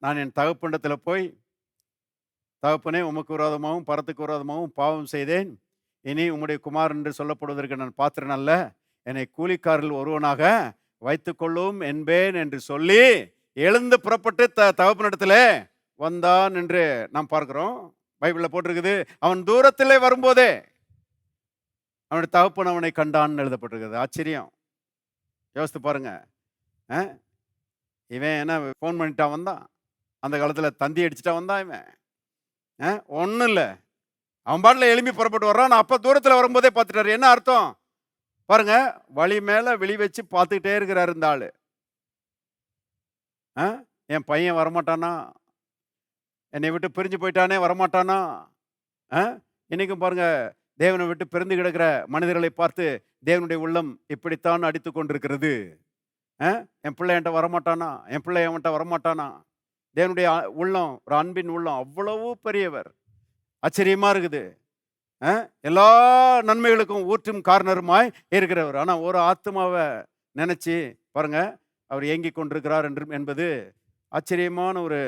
நான் என் தகப்பனிடத்தில் போய், தகப்பனே உமக்கு விரோதமாகவும் பரத்துக்கு விரோதமாகவும் பாவம் செய்தேன். இனி உம்முடைய குமாரன் என்று சொல்லப்படுவதற்கு நான் பாத்திரன் அல்ல. என்னை கூலிக்காரில் ஒருவனாக வைத்துக்கொள்ளும் என்பேன் என்று சொல்லி எழுந்து புறப்பட்டு தகப்பனிடத்தில் வந்தான் என்று நாம் பார்க்கிறோம். பைபிளில் போட்டிருக்குது. அவன் தூரத்திலே வரும்போதே அவனுடைய தகப்பன் அவனை கண்டான்னு எழுதப்பட்டிருக்குது. ஆச்சரியம். யோசித்து பாருங்க. இவன் என்ன ஃபோன் பண்ணிட்டான் வந்தான்? அந்த காலத்தில் தந்தி அடிச்சுட்டா வந்தான் இவன்? ஒன்றும் இல்லை. அவன் பாட்டில் எழுப்பி புறப்பட்டு வர்றான். நான் அப்போ தூரத்தில் வரும்போதே பார்த்துட்டாரு. என்ன அர்த்தம் பாருங்க? வழி மேலே விழி வச்சு பார்த்துக்கிட்டே இருக்கிறாரு இந்த ஆள். என் பையன் வரமாட்டானா? என்னை விட்டு பிரிஞ்சு போயிட்டானே வரமாட்டானா? இன்னைக்கும் பாருங்க, தேவனை விட்டு பிரிந்து கிடக்கிற மனிதர்களை பார்த்து தேவனுடைய உள்ளம் இப்படித்தான் அடித்து கொண்டிருக்கிறது. என் பிள்ளை என்கிட்ட வரமாட்டானா? என் பிள்ளை என்கிட்ட வரமாட்டானா? தேவனுடைய உள்ளம், ஒரு அன்பின் உள்ளம் அவ்வளவு பெரியவர். ஆச்சரியமா இருக்குது. எல்லா நன்மைகளுக்கும் ஊற்றும் காரணருமாய் இருக்கிறவர். ஆனால் ஒரு ஆத்மாவை நினைச்சு பாருங்க, அவர் ஏங்கி கொண்டிருக்கிறார் என்பது ஆச்சரியமான ஒரு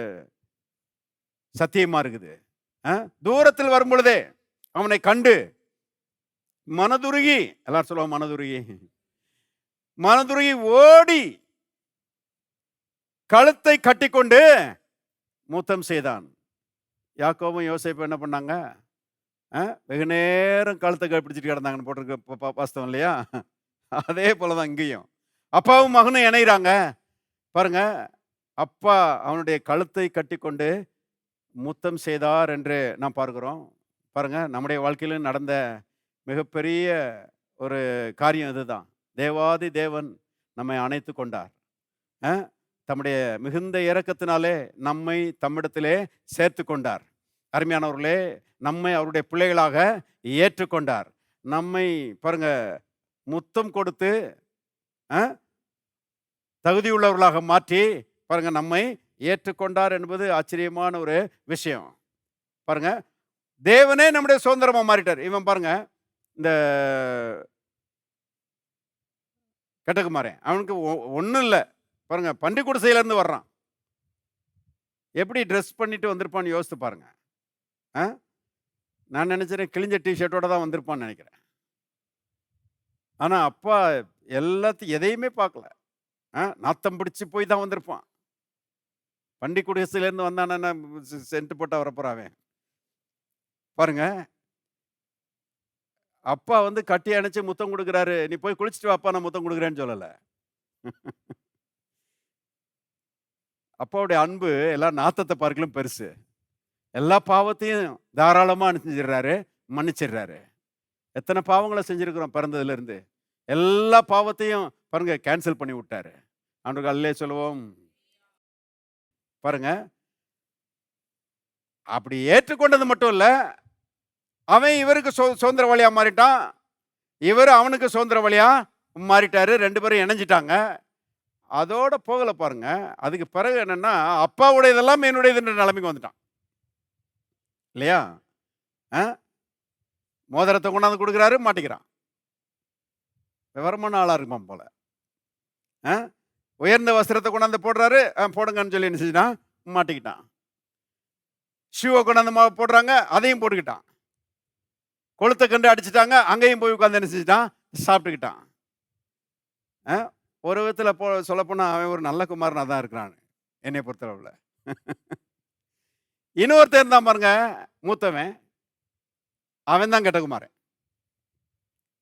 சத்தியமா இருக்குது. தூரத்தில் வரும் பொழுதே அவனை கண்டு மனதுருகி, எல்லாரும் சொல்லுவாங்க மனதுருகி, மனதுருகி ஓடி கழுத்தை கட்டிக்கொண்டு முத்தம் செய்தான். யாக்கோபும் யோசேப்பும் என்ன பண்ணாங்க? வெகு நேரம் கழுத்தை பிடிச்சிட்டு கிடந்தாங்கன்னு போட்டிருக்கு வாஸ்தவம் இல்லையா? அதே போலதான் இங்கேயும் அப்பாவும் மகனும் இணைகிறாங்க பாருங்க. அப்பா அவனுடைய கழுத்தை கட்டிக்கொண்டு முத்தம் செய்தார் என்று நாம் பார்க்கிறோம். பாருங்க, நம்முடைய வாழ்க்கையிலும் நடந்த மிகப்பெரிய ஒரு காரியம் இதுதான். தேவாதி தேவன் நம்மை அணைத்து கொண்டார். தம்முடைய மிகுந்த இரக்கத்தினாலே நம்மை தம்மிடத்திலே சேர்த்து கொண்டார். அருமையானவர்களே, நம்மை அவருடைய பிள்ளைகளாக ஏற்றுக்கொண்டார். நம்மை பாருங்க முத்தம் கொடுத்து தகுதியுள்ளவர்களாக மாற்றி பாருங்க நம்மை ஏற்றுக்கொண்டார் என்பது ஆச்சரியமான ஒரு விஷயம். பாருங்க, தேவனே நம்முடைய சுதந்திரமா மாறிட்டார். இவன் பாருங்க, இந்த கெட்டகுமாரன், அவனுக்கு ஒன்றும் இல்லை பாருங்க, பன்றி குடிசையிலேருந்து வர்றான். எப்படி ட்ரெஸ் பண்ணிட்டு வந்திருப்பான்னு யோசித்து பாருங்க. நான் நினைச்சேன் கிழிஞ்ச டிஷர்ட்டோட தான் வந்திருப்பான்னு நினைக்கிறேன். ஆனால் அப்பா எதையுமே பார்க்கல. நாத்தம் பிடிச்சி போய் தான் வந்திருப்பான். பண்டி குடிசையிலேருந்து வந்தான சென்ட் போட்டா வரப்போறாவன் பாருங்க. அப்பா கட்டி அணைச்சு முத்தம் கொடுக்குறாரு. நீ போய் குளிச்சுட்டு வாப்பா, நான் முத்தம் கொடுக்குறேன்னு சொல்லலை. அப்பாவுடைய அன்பு எல்லா நாத்தத்தை பார்க்கலும் பெருசு. எல்லா பாவத்தையும் தாராளமாக அனுப்பிச்சிடுறாரு, மன்னிச்சிடுறாரு. எத்தனை பாவங்களை செஞ்சிருக்கிறோம் பிறந்ததுல இருந்து. எல்லா பாவத்தையும் பாருங்க கேன்சல் பண்ணி விட்டாரு. அவனுக்கு அல்லே சொல்லுவோம் பாருங்க. அப்படி ஏற்றுக்கொண்டது மட்டும் இல்ல, அவன் இவருக்கு சுதந்திரவாளியா மாறிட்டான், இவர் அவனுக்கு சுதந்திரவாளியா மாறிட்டாரு. ரெண்டு பேரும் இணைஞ்சிட்டாங்க. அதோட போகல பாருங்க. அதுக்கு பிறகு என்னன்னா, அப்பாவுடையதெல்லாம் என்னுடையதுன்ற நிலைமைக்கு வந்துட்டான் இல்லையா? மோதிரத்தை கொண்டாந்து கொடுக்குறாரு, மாட்டிக்கிறான். விவரமான ஆளா இருக்குமா போல. உயர்ந்த வஸ்திரத்தை கொண்டாந்து போடுறாரு, போடுங்கன்னு சொல்லி என்ன செஞ்சிட்டான், மாட்டிக்கிட்டான். ஷூவை கொண்டாந்து போடுறாங்க, அதையும் போட்டுக்கிட்டான். கொளுத்த கண்டு அடிச்சுட்டாங்க, அங்கேயும் போய் உட்காந்து என்ன செஞ்சிட்டான், சாப்பிட்டுக்கிட்டான். ஒரு விதத்தில் சொல்லப்போனால் அவன் ஒரு நல்ல குமாரனாக தான் இருக்கிறான் என்னை பொறுத்தளவில். இன்னொருத்தர் தான் பாருங்க, மூத்தவன், அவன் தான் கெட்ட குமாரன்.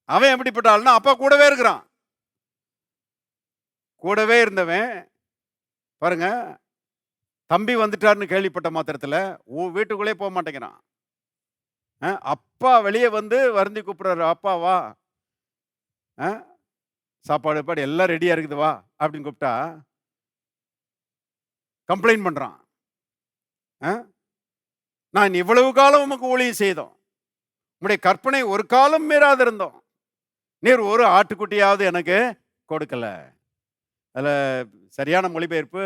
அவன் எப்படிப்பட்ட ஆள்னா, அப்பா கூடவே இருக்கிறான். கூடவே இருந்தவன் பாருங்க, தம்பி வந்துட்டாருன்னு கேள்விப்பட்ட மாத்திரத்தில் வீட்டுக்குள்ளே போக மாட்டேங்கிறான். அப்பா வெளியே வந்து வருந்தி கூப்பிடுறாரு, அப்பாவா, சாப்பாடு பாடு எல்லாம் ரெடியா இருக்குது வா அப்படின்னு கூப்பிட்டா கம்ப்ளைண்ட் பண்றான். நான் இவ்வளவு காலம் உமக்கு ஊழியம் செய்தோம், உங்களுடைய கற்பனை ஒரு காலம் மீறாது இருந்தோம், நீர் ஒரு ஆட்டுக்குட்டியாவது எனக்கு கொடுக்கல. அதுல சரியான மொழிபெயர்ப்பு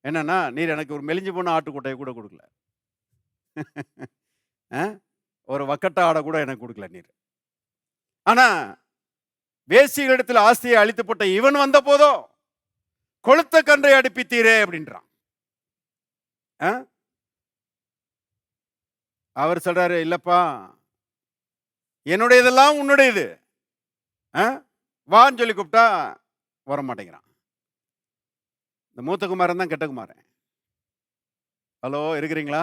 என்னன்னா, நீர் எனக்கு ஒரு மெலிஞ்சு போன ஆட்டுக்குட்டையை கூட கொடுக்கல, ஒரு வக்கட்ட ஆடை கூட எனக்கு கொடுக்கல நீர். ஆனா வேசிகளிடத்தில் ஆஸ்தியை அழித்து போட்ட இவன் வந்த போதோ கொளுத்த கன்றை அடிப்பித்தீரே அப்படின்றான். அவர் சொல்றாரு, இல்லப்பா என்னுடையதெல்லாம் உன்னுடையது, வான்னு சொல்லி கூப்பிட்டா வர மாட்டேங்கிறான். இந்த மூத்த குமாரன் தான் கெட்ட குமாரன். ஹலோ, இருக்கிறீங்களா?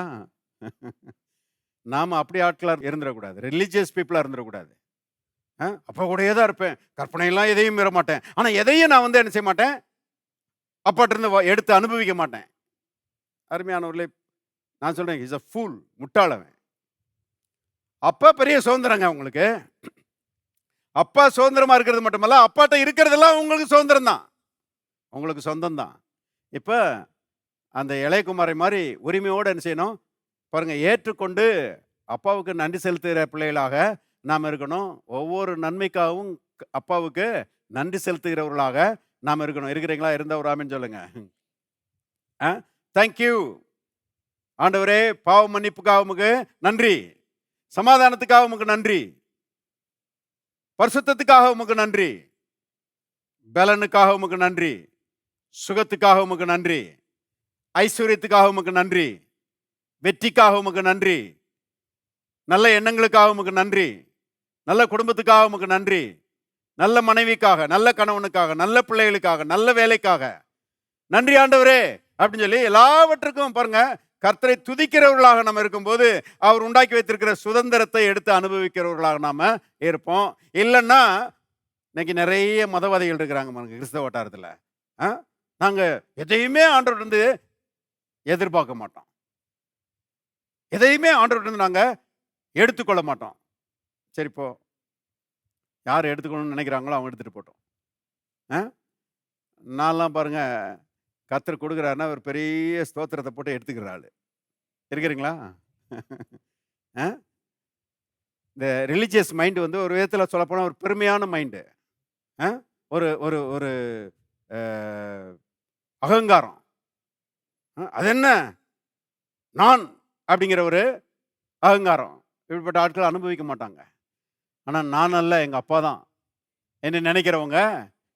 நாம அப்படி ஆட்களா இருந்துடக்கூடாது. ரிலீஜியஸ் பீப்புளா இருந்துடக்கூடாது. அப்பா கூடயே தான் இருப்பேன். கற்பனையெல்லாம் எதையும் மீற மாட்டேன். ஆனா எதையும் நான் வந்து என்ன செய்ய மாட்டேன்? அப்பாட்ட இருந்து எடுத்து அனுபவிக்க மாட்டேன். அருமையானவர்களே, நான் சொல்றேன், இஸ் அ ஃபூல், முட்டாள் அவன். அப்பா பெரிய சுதந்திரங்க உங்களுக்கு. அப்பா சுதந்திரமா இருக்கிறது மட்டுமல்ல, அப்பாட்ட இருக்கிறதெல்லாம் உங்களுக்கு சுதந்திரம் தான். உங்களுக்கு சொந்தம் தான். இப்ப அந்த இளையகுமாரை மாதிரி உரிமையோடு என்ன செய்யணும் பாருங்க, ஏற்றுக்கொண்டு அப்பாவுக்கு நன்றி செலுத்துகிற பிள்ளைகளாக நாம் இருக்கணும். ஒவ்வொரு நன்மைக்காகவும் அப்பாவுக்கு நன்றி செலுத்துகிறவர்களாக நாம் இருக்கணும். இருக்கிறீங்களா? இருந்த ஒரு ஆமென் சொல்லுங்க. தேங்க்யூ ஆண்டவரே, பாவ மன்னிப்புக்காக உமக்கு நன்றி, சமாதானத்துக்காக உமக்கு நன்றி, பரிசுத்தத்துக்காக உமக்கு நன்றி, பலனுக்காக உமக்கு நன்றி, சுகத்துக்காக உமக்கு நன்றி, ஐஸ்வர்யத்துக்காக உமக்கு நன்றி, வெற்றிக்காக உமக்கு நன்றி, நல்ல எண்ணங்களுக்காக உமக்கு நன்றி, நல்ல குடும்பத்துக்காக உமக்கு நன்றி, நல்ல மனைவிக்காக, நல்ல கணவனுக்காக, நல்ல பிள்ளைகளுக்காக, நல்ல வேலைக்காக நன்றி ஆண்டவரே அப்படின்னு சொல்லி எல்லாவற்றுக்கும் பாருங்க, கர்த்தரை துதிக்கிறவர்களாக நம்ம இருக்கும்போது அவர் உண்டாக்கி வைத்திருக்கிற சுதந்திரத்தை எடுத்து அனுபவிக்கிறவர்களாக நாம இருப்போம். இல்லைன்னா இன்னைக்கு நிறைய மதவாதிகள் இருக்கிறாங்க கிறிஸ்தவ வட்டாரத்தில். நாங்க எதையுமே ஆண்டவர் இருந்து எதிர்பார்க்க மாட்டோம், எதையுமே ஆண்டவர் இருந்து நாங்க எடுத்துக்கொள்ள மாட்டோம். சரி, இப்போ யார் எடுத்துக்கணும்னு நினைக்கிறாங்களோ அவங்க எடுத்துட்டு போட்டோம். நான்லாம் பாருங்க, கர்த்தர் கொடுக்குறாருன்னா ஒரு பெரிய ஸ்தோத்திரத்தை போட்டு எடுத்துக்கிற ஆளு. இருக்கிறீங்களா? இந்த ரிலீஜியஸ் மைண்டு வந்து ஒரு விதத்தில் சொல்லப்போனால் ஒரு பெருமையான மைண்டு, ஒரு ஒரு ஒரு அகங்காரம். அது என்ன நான் அப்படிங்கிற ஒரு அகங்காரம். இப்படிப்பட்ட ஆட்கள் அனுபவிக்க மாட்டாங்க. ஆனால் நான் அல்ல, எங்கள் அப்பா தான் என்ன நினைக்கிறவங்க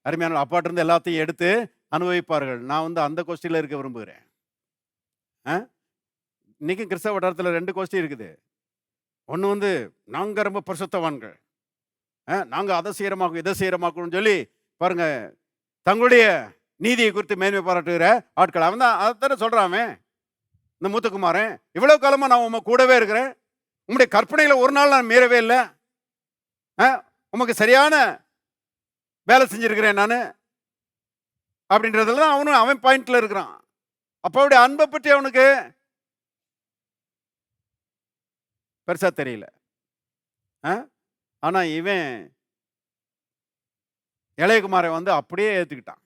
அருமையான அப்பாட்ட இருந்து எல்லாத்தையும் எடுத்து அனுபவிப்பார்கள். நான் வந்து அந்த கோஷ்டியில் இருக்க விரும்புகிறேன். இன்னைக்கும் கிறிஸ்தவ வட்டாரத்தில் 2 கோஷ்டி இருக்குது. ஒன்று வந்து நாங்கள் ரொம்ப பரிசுத்தவான்கள், நாங்கள் அதை செய்கிறமாக்கும் இதை செய்கிறமாக்கும்னு சொல்லி பாருங்க, தங்களுடைய நீதியை குறித்து மேன்மை பாராட்டுகிற ஆட்கள். அவன் தான் அதைத்தானே சொல்கிறான். இந்த மூத்தகுமாரன், இவ்வளோ காலமாக நான் உங்க கூடவே இருக்கிறேன், உங்களுடைய கற்பனைகளை ஒரு நாள் நான் மீறவே இல்லை, உமக்கு சரியான வேலை செஞ்சிருக்கிறேன் நான் அப்படின்றதுல தான் அவன் பாயிண்ட்ல இருக்கிறான். அப்பாவுடைய அன்பை பற்றி அவனுக்கு பெருசா தெரியல. ஆனா இவன் இளையகுமாரை வந்து அப்படியே ஏத்துக்கிட்டான்.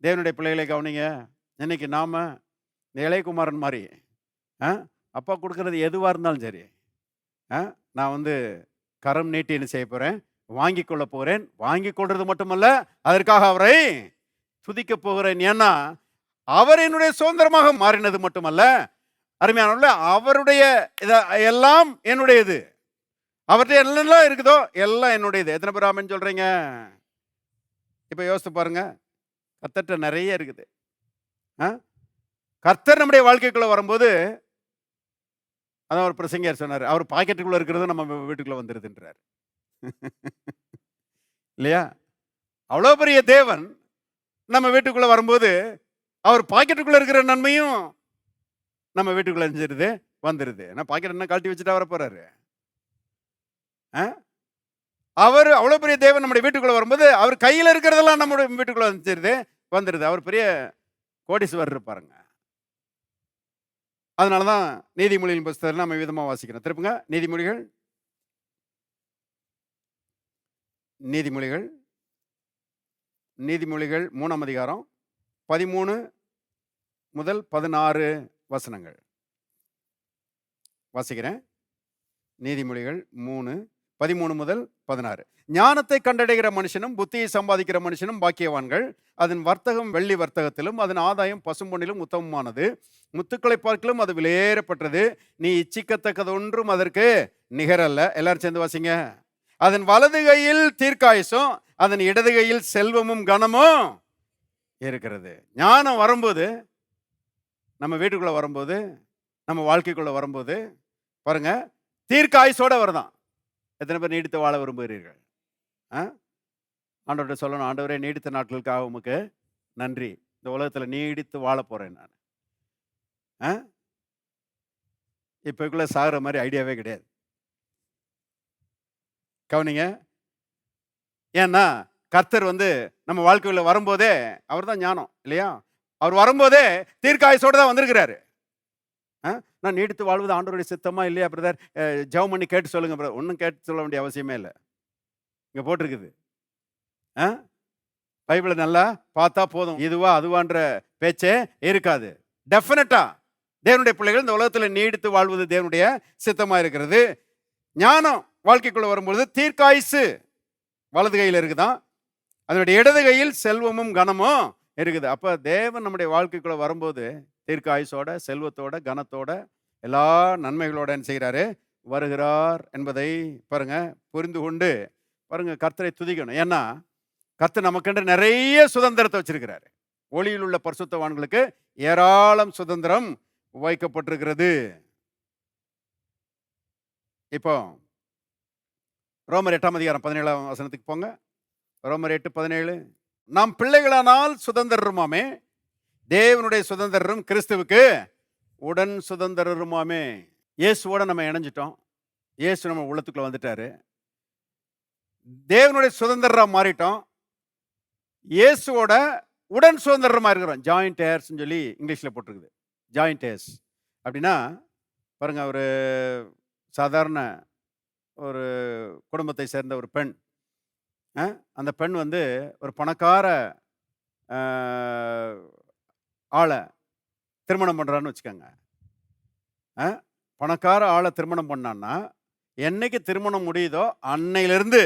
தேவனுடைய பிள்ளைகளை கவனிங்க, இன்னைக்கு நாம இந்த இளையகுமாரன் மாதிரி அப்பா கொடுக்கறது எதுவாக இருந்தாலும் சரி, நான் வந்து கரம் நீட்டி என்ன செய்ய போறேன், வாங்கி கொள்ள போகிறேன். வாங்கி கொள்றது மட்டுமல்ல, அதற்காக அவரை துதிக்க போகிறேன். ஏன்னா அவர் என்னுடைய சுதந்திரமாக மாறினது மட்டுமல்ல, அருமையானவர்களே, அவருடைய எல்லாம் என்னுடையது. அவர்கிட்ட என்னெல்லாம் இருக்குதோ எல்லாம் என்னுடையது. எத்தனை பேர் ஆமென் சொல்றீங்க? இப்ப யோசித்து பாருங்க, கர்த்தர்ட்ட நிறைய இருக்குது. கர்த்தர் நம்முடைய வாழ்க்கைக்குள்ள வரும்போது, அதான் ஒரு பிரசங்கியார் சொன்னார், அவர் பாக்கெட்டுக்குள்ள இருக்கிறது நம்ம வீட்டுக்குள்ள வந்துருதுன்றார். இல்லையா? அவ்வளோ பெரிய தேவன் நம்ம வீட்டுக்குள்ள வரும்போது அவர் பாக்கெட்டுக்குள்ள இருக்கிற நன்மையும் நம்ம வீட்டுக்குள்ள இருந்துருது, வந்துருது. ஏன்னா பாக்கெட் என்ன கழட்டி வச்சுட்டா வர போறாரு. அவர் அவ்வளோ பெரிய தேவன் நம்முடைய வீட்டுக்குள்ள வரும்போது அவர் கையில் இருக்கிறதெல்லாம் நம்முடைய வீட்டுக்குள்ள வந்துருது. அவர் பெரிய கோடீஸ்வரர் பாருங்க. அதனால தான் நீதிமொழியின் புஸ்தகத்தில் நம்ம விதமாக வாசிக்கிறோம். திருப்புங்க நீதிமொழிகள், நீதிமொழிகள் நீதிமொழிகள் 3ஆம் அதிகாரம் 13 முதல் 16 வசனங்கள் வாசிக்கிறேன். நீதிமொழிகள் 3:13 முதல் 16. ஞானத்தை கண்டடைகிற மனுஷனும் புத்தியை சம்பாதிக்கிற மனுஷனும் பாக்கியவான்கள். அதன் வர்த்தகம் வெள்ளி வர்த்தகத்திலும் அதன் ஆதாயம் பசும்பொன்னிலும் உத்தமமானது. முத்துக்களை பார்க்கலும் அது விலையேறப்பட்டது. நீ இச்சிக்கத்தக்கது ஒன்றும் அதற்கு நிகரல்ல. எல்லாரும் சேர்ந்து வாசிங்க. அதன் வலது கையில் தீர்க்காயுசும் அதன் இடது கையில் செல்வமும் கனமும் இருக்கிறது. ஞானம் வரும்போது, நம்ம வீட்டுக்குள்ள வரும்போது, நம்ம வாழ்க்கைக்குள்ள வரும்போது பாருங்க, தீர்க்காயுசோட வருதான். எத்தனை பேர் நீடித்து வாழ விரும்புகிறீர்கள்? ஆண்டவர்கிட்ட சொல்லணும், ஆண்டவரே நீடித்த நாட்களுக்காக உமக்கு நன்றி, இந்த உலகத்தில் நீடித்து வாழ போறேன் நான். இப்போக்குள்ள சாகிற மாதிரி ஐடியாவே கிடையாது. கவனிங்க. ஏன்னா கர்த்தர் நம்ம வாழ்க்கையில் வரும்போதே அவர் தான் ஞானம் இல்லையா? அவர் வரும்போதே தீர்க்காயசோடு தான் வந்திருக்கிறாரு. நான் நீடித்து வாழ்வது ஆண்டவருடைய சித்தமா இல்லையா பிரதர்? ஜெபம் பண்ணி கேட்டு சொல்லுங்க பிரதர். ஒன்றும் கேட்டு சொல்ல வேண்டிய அவசியமே இல்லை. இங்கே போட்டிருக்குது. பைபிளை நல்லா பார்த்தா போதும். இதுவா அதுவான்ற பேச்சே இருக்காது. டெஃபினட்டா தேவனுடைய பிள்ளைகள் இந்த உலகத்தில் நீடித்து வாழ்வது தேவனுடைய சித்தமா இருக்கிறது. ஞானம் வாழ்க்கைக்குள்ள வரும்பொழுது தீர்க்காயுசு வலது கையில் இருக்குதான், அதனுடைய இடது கையில் செல்வமும் கனமும் இருக்குது. அப்போ தேவன் நம்முடைய வாழ்க்கைக்குள்ள வரும்போது தீர்க்காயுசோட, செல்வத்தோட, கனத்தோட, எல்லா நன்மைகளோட என்ன செய்கிறாரு? வருகிறார் என்பதை பாருங்க, புரிந்து கொண்டு பாருங்க கர்த்தரை துதிக்கணும். ஏன்னா கர்த்தர் நமக்கென்று நிறைய சுதந்திரத்தை வச்சிருக்கிறாரு. ஒளியில் உள்ள பரிசுத்தவான்களுக்கு ஏராளம் சுதந்திரம் வைக்கப்பட்டிருக்கிறது. இப்போ ரோமர் 8:17 போங்க. ரோமர் 8:17. நாம் பிள்ளைகளானால் சுதந்திரருமாமே, தேவனுடைய சுதந்திரரும் கிறிஸ்துவுக்கு உடன் சுதந்திரருமாமே. இயேசுவோட நம்ம இணைஞ்சிட்டோம். இயேசு நம்ம உள்ளத்துக்குள்ள வந்துட்டாரு. தேவனுடைய சுதந்திரரா மாறிட்டோம். இயேசுவோட உடன் சுதந்திரமா இருக்கிறோம். ஜாயிண்ட் ஹேர்ஸ் சொல்லி இங்கிலீஷ்ல போட்டிருக்குது. ஜாயிண்ட் ஹேர்ஸ் அப்படின்னா பாருங்க, ஒரு சாதாரண ஒரு குடும்பத்தை சேர்ந்த ஒரு பெண், அந்த பெண் ஒரு பணக்கார ஆளை திருமணம் பண்ணுறான்னு வச்சுக்கோங்க. பணக்கார ஆளை திருமணம் பண்ணான்னா என்னைக்கு திருமணம் முடியுதோ அன்னையிலிருந்து,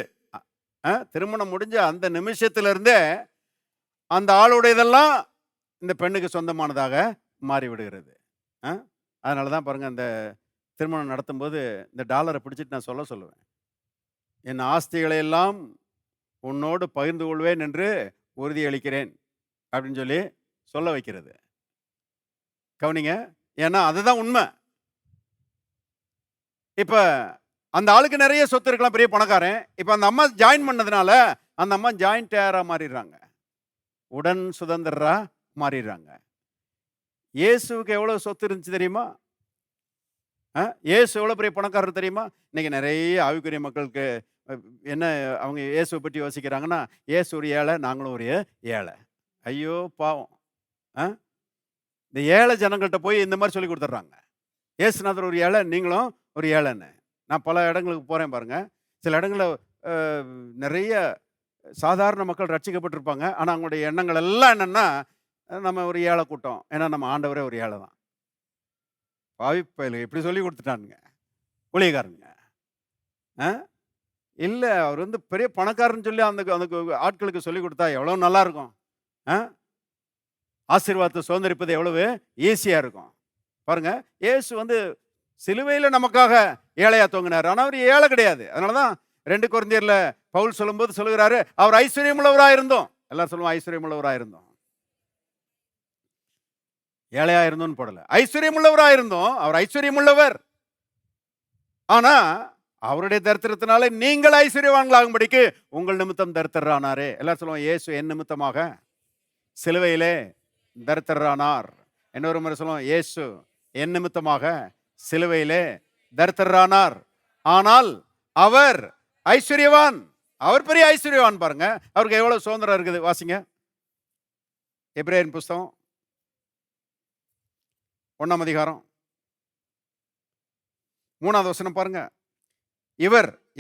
திருமணம் முடிஞ்ச அந்த நிமிஷத்திலிருந்தே அந்த ஆளுடையதெல்லாம் இந்த பெண்ணுக்கு சொந்தமானதாக மாறிவிடுகிறது. அதனால தான் பாருங்கள், அந்த திருமணம் நடத்தும்போது இந்த டாலரை பிடிச்சிட்டு நான் சொல்லுவேன், என் ஆஸ்திகளை எல்லாம் உன்னோடு பகிர்ந்து கொள்வேன் என்று உறுதியளிக்கிறேன் அப்படின்னு சொல்ல வைக்கிறது. கவனிங்க, ஏன்னா அதுதான் உண்மை. இப்போ அந்த ஆளுக்கு நிறைய சொத்து இருக்கலாம், பெரிய பணக்காரன். இப்போ அந்த அம்மா ஜாயின் பண்ணதுனால அந்த அம்மா ஜாயிண்ட் ஹேராக மாறிடுறாங்க, உடன் சுதந்திரரா மாறிடுறாங்க. இயேசுவுக்கு எவ்வளோ சொத்து இருந்துச்சு தெரியுமா? இயேசு எவ்வளோ பெரிய பணக்காரர் தெரியுமா? இன்னைக்கு நிறைய ஆவிக்குரிய மக்களுக்கு என்ன, அவங்க இயேசுவை பற்றி யோசிக்கிறாங்கன்னா, இயேசு ஒரு ஏழை, நாங்களும் ஒரு ஏழை. ஐயோ பாவம். இந்த ஏழை ஜனங்கள்கிட்ட போய் இந்த மாதிரி சொல்லி கொடுத்துட்றாங்க, இயேசுநாதர் ஒரு ஏழை, நீங்களும் ஒரு ஏழைன்னு. நான் பல இடங்களுக்கு போகிறேன் பாருங்கள். சில இடங்களில் நிறைய சாதாரண மக்கள் ரட்சிக்கப்பட்டிருப்பாங்க. ஆனால் அவங்களுடைய எண்ணங்கள் எல்லாம் என்னென்னா, நம்ம ஒரு ஏழை கூட்டம், ஏன்னா நம்ம ஆண்டவரே ஒரு ஏழை தான். பாவிப்பயில இப்படி சொல்லி கொடுத்துட்டானுங்க ஊழியக்காரனுங்க. இல்லை, அவர் பெரிய பணக்காரன்னு சொல்லி அந்த ஆட்களுக்கு சொல்லி கொடுத்தா எவ்வளோ நல்லா இருக்கும். ஆசீர்வாதத்தை சுதந்திரிப்பது எவ்வளவு ஈஸியாக இருக்கும் பாருங்க. இயேசு சிலுவையில் நமக்காக ஏழையா தொங்கினார். ஆனால் அவர் ஏழை கிடையாது. அதனால தான் 2 கொரிந்தியர்ல பவுல் சொல்லும்போது சொல்லுகிறாரு, அவர் ஐஸ்வர்யம் உள்ளவராக இருந்தோம். எல்லாரும் சொல்லுவோம் ஐஸ்வர்யம் உள்ளவராக இருந்தோம், ஏழையா இருந்தோம்னு போடல. ஐஸ்வர்யம் உள்ளவராக இருந்தோம், அவர் ஐஸ்வர்யம் உள்ளவர். ஆனா அவருடைய தரித்திரத்தினால நீங்கள் ஐஸ்வர்யவான்களாகும்படிக்கு உங்கள் நிமித்தம் தரித்திரரானாரே. எல்லாரும் சொல்லுவோம், இயேசு என் நிமித்தமாக சிலுவையிலே தரித்திரரானார். இன்னொரு முறை சொல்லுவோம், இயேசு என் நிமித்தமாக சிலுவையிலே தரித்திரரானார். ஆனால் அவர் ஐஸ்வர்யவான், அவர் பெரிய ஐஸ்வர்யவான். பாருங்க அவருக்கு எவ்வளவு சுதந்திரம் இருக்குது. வாசிங்க எபிரேயரின் புஸ்தகம் 1ஆம் அதிகாரம் 3வது வசனம் பாருங்க.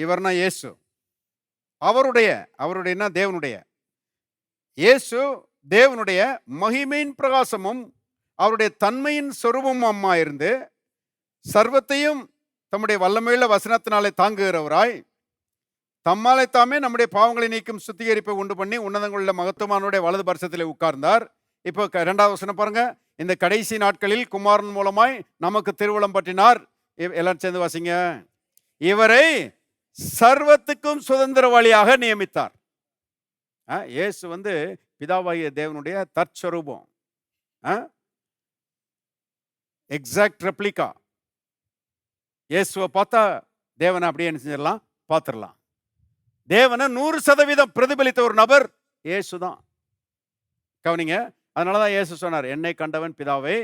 இவர்னா இயேசு, அவருடையனா தேவனுடைய, இயேசு தேவனுடைய மகிமையின் பிரகாசமும் அவருடைய தன்மையின் சொரூபமும் அம்மா இருந்து சர்வத்தையும் தம்முடைய வல்லமையுள்ள வசனத்தினாலே தாங்குகிறவராய் தம்மாலே தாமே நம்முடைய பாவங்களை நீக்கும் சுத்திகரிப்பை உண்டு பண்ணி உன்னதங்களுள்ள மகத்துவமானுடைய வலது பரிசத்திலே உட்கார்ந்தார். இப்போ 2வது வசனம் பாருங்க. இந்த கடைசி நாட்களில் குமாரன் மூலமாய் நமக்கு திருவுளம் பற்றினார். எல்லாரும் சேர்ந்து வாசிங்க. இவரை சர்வத்துக்கும் சுதந்திரவாளியாக நியமித்தார். இயேசு பிதாவாகிய தேவனுடைய தற்சரூபம், எக்ஸாக்ட் ரெப்ளிகா. இயேசுவை பார்த்தா தேவனை அப்படியே என்ன செஞ்சிடலாம், பார்த்துடலாம். தேவனை 100% பிரதிபலித்த ஒரு நபர் இயேசு தான். கவனிங்க, அதனாலதான் இயேசு சொன்னார், என்னை கண்டவன் பிதாவை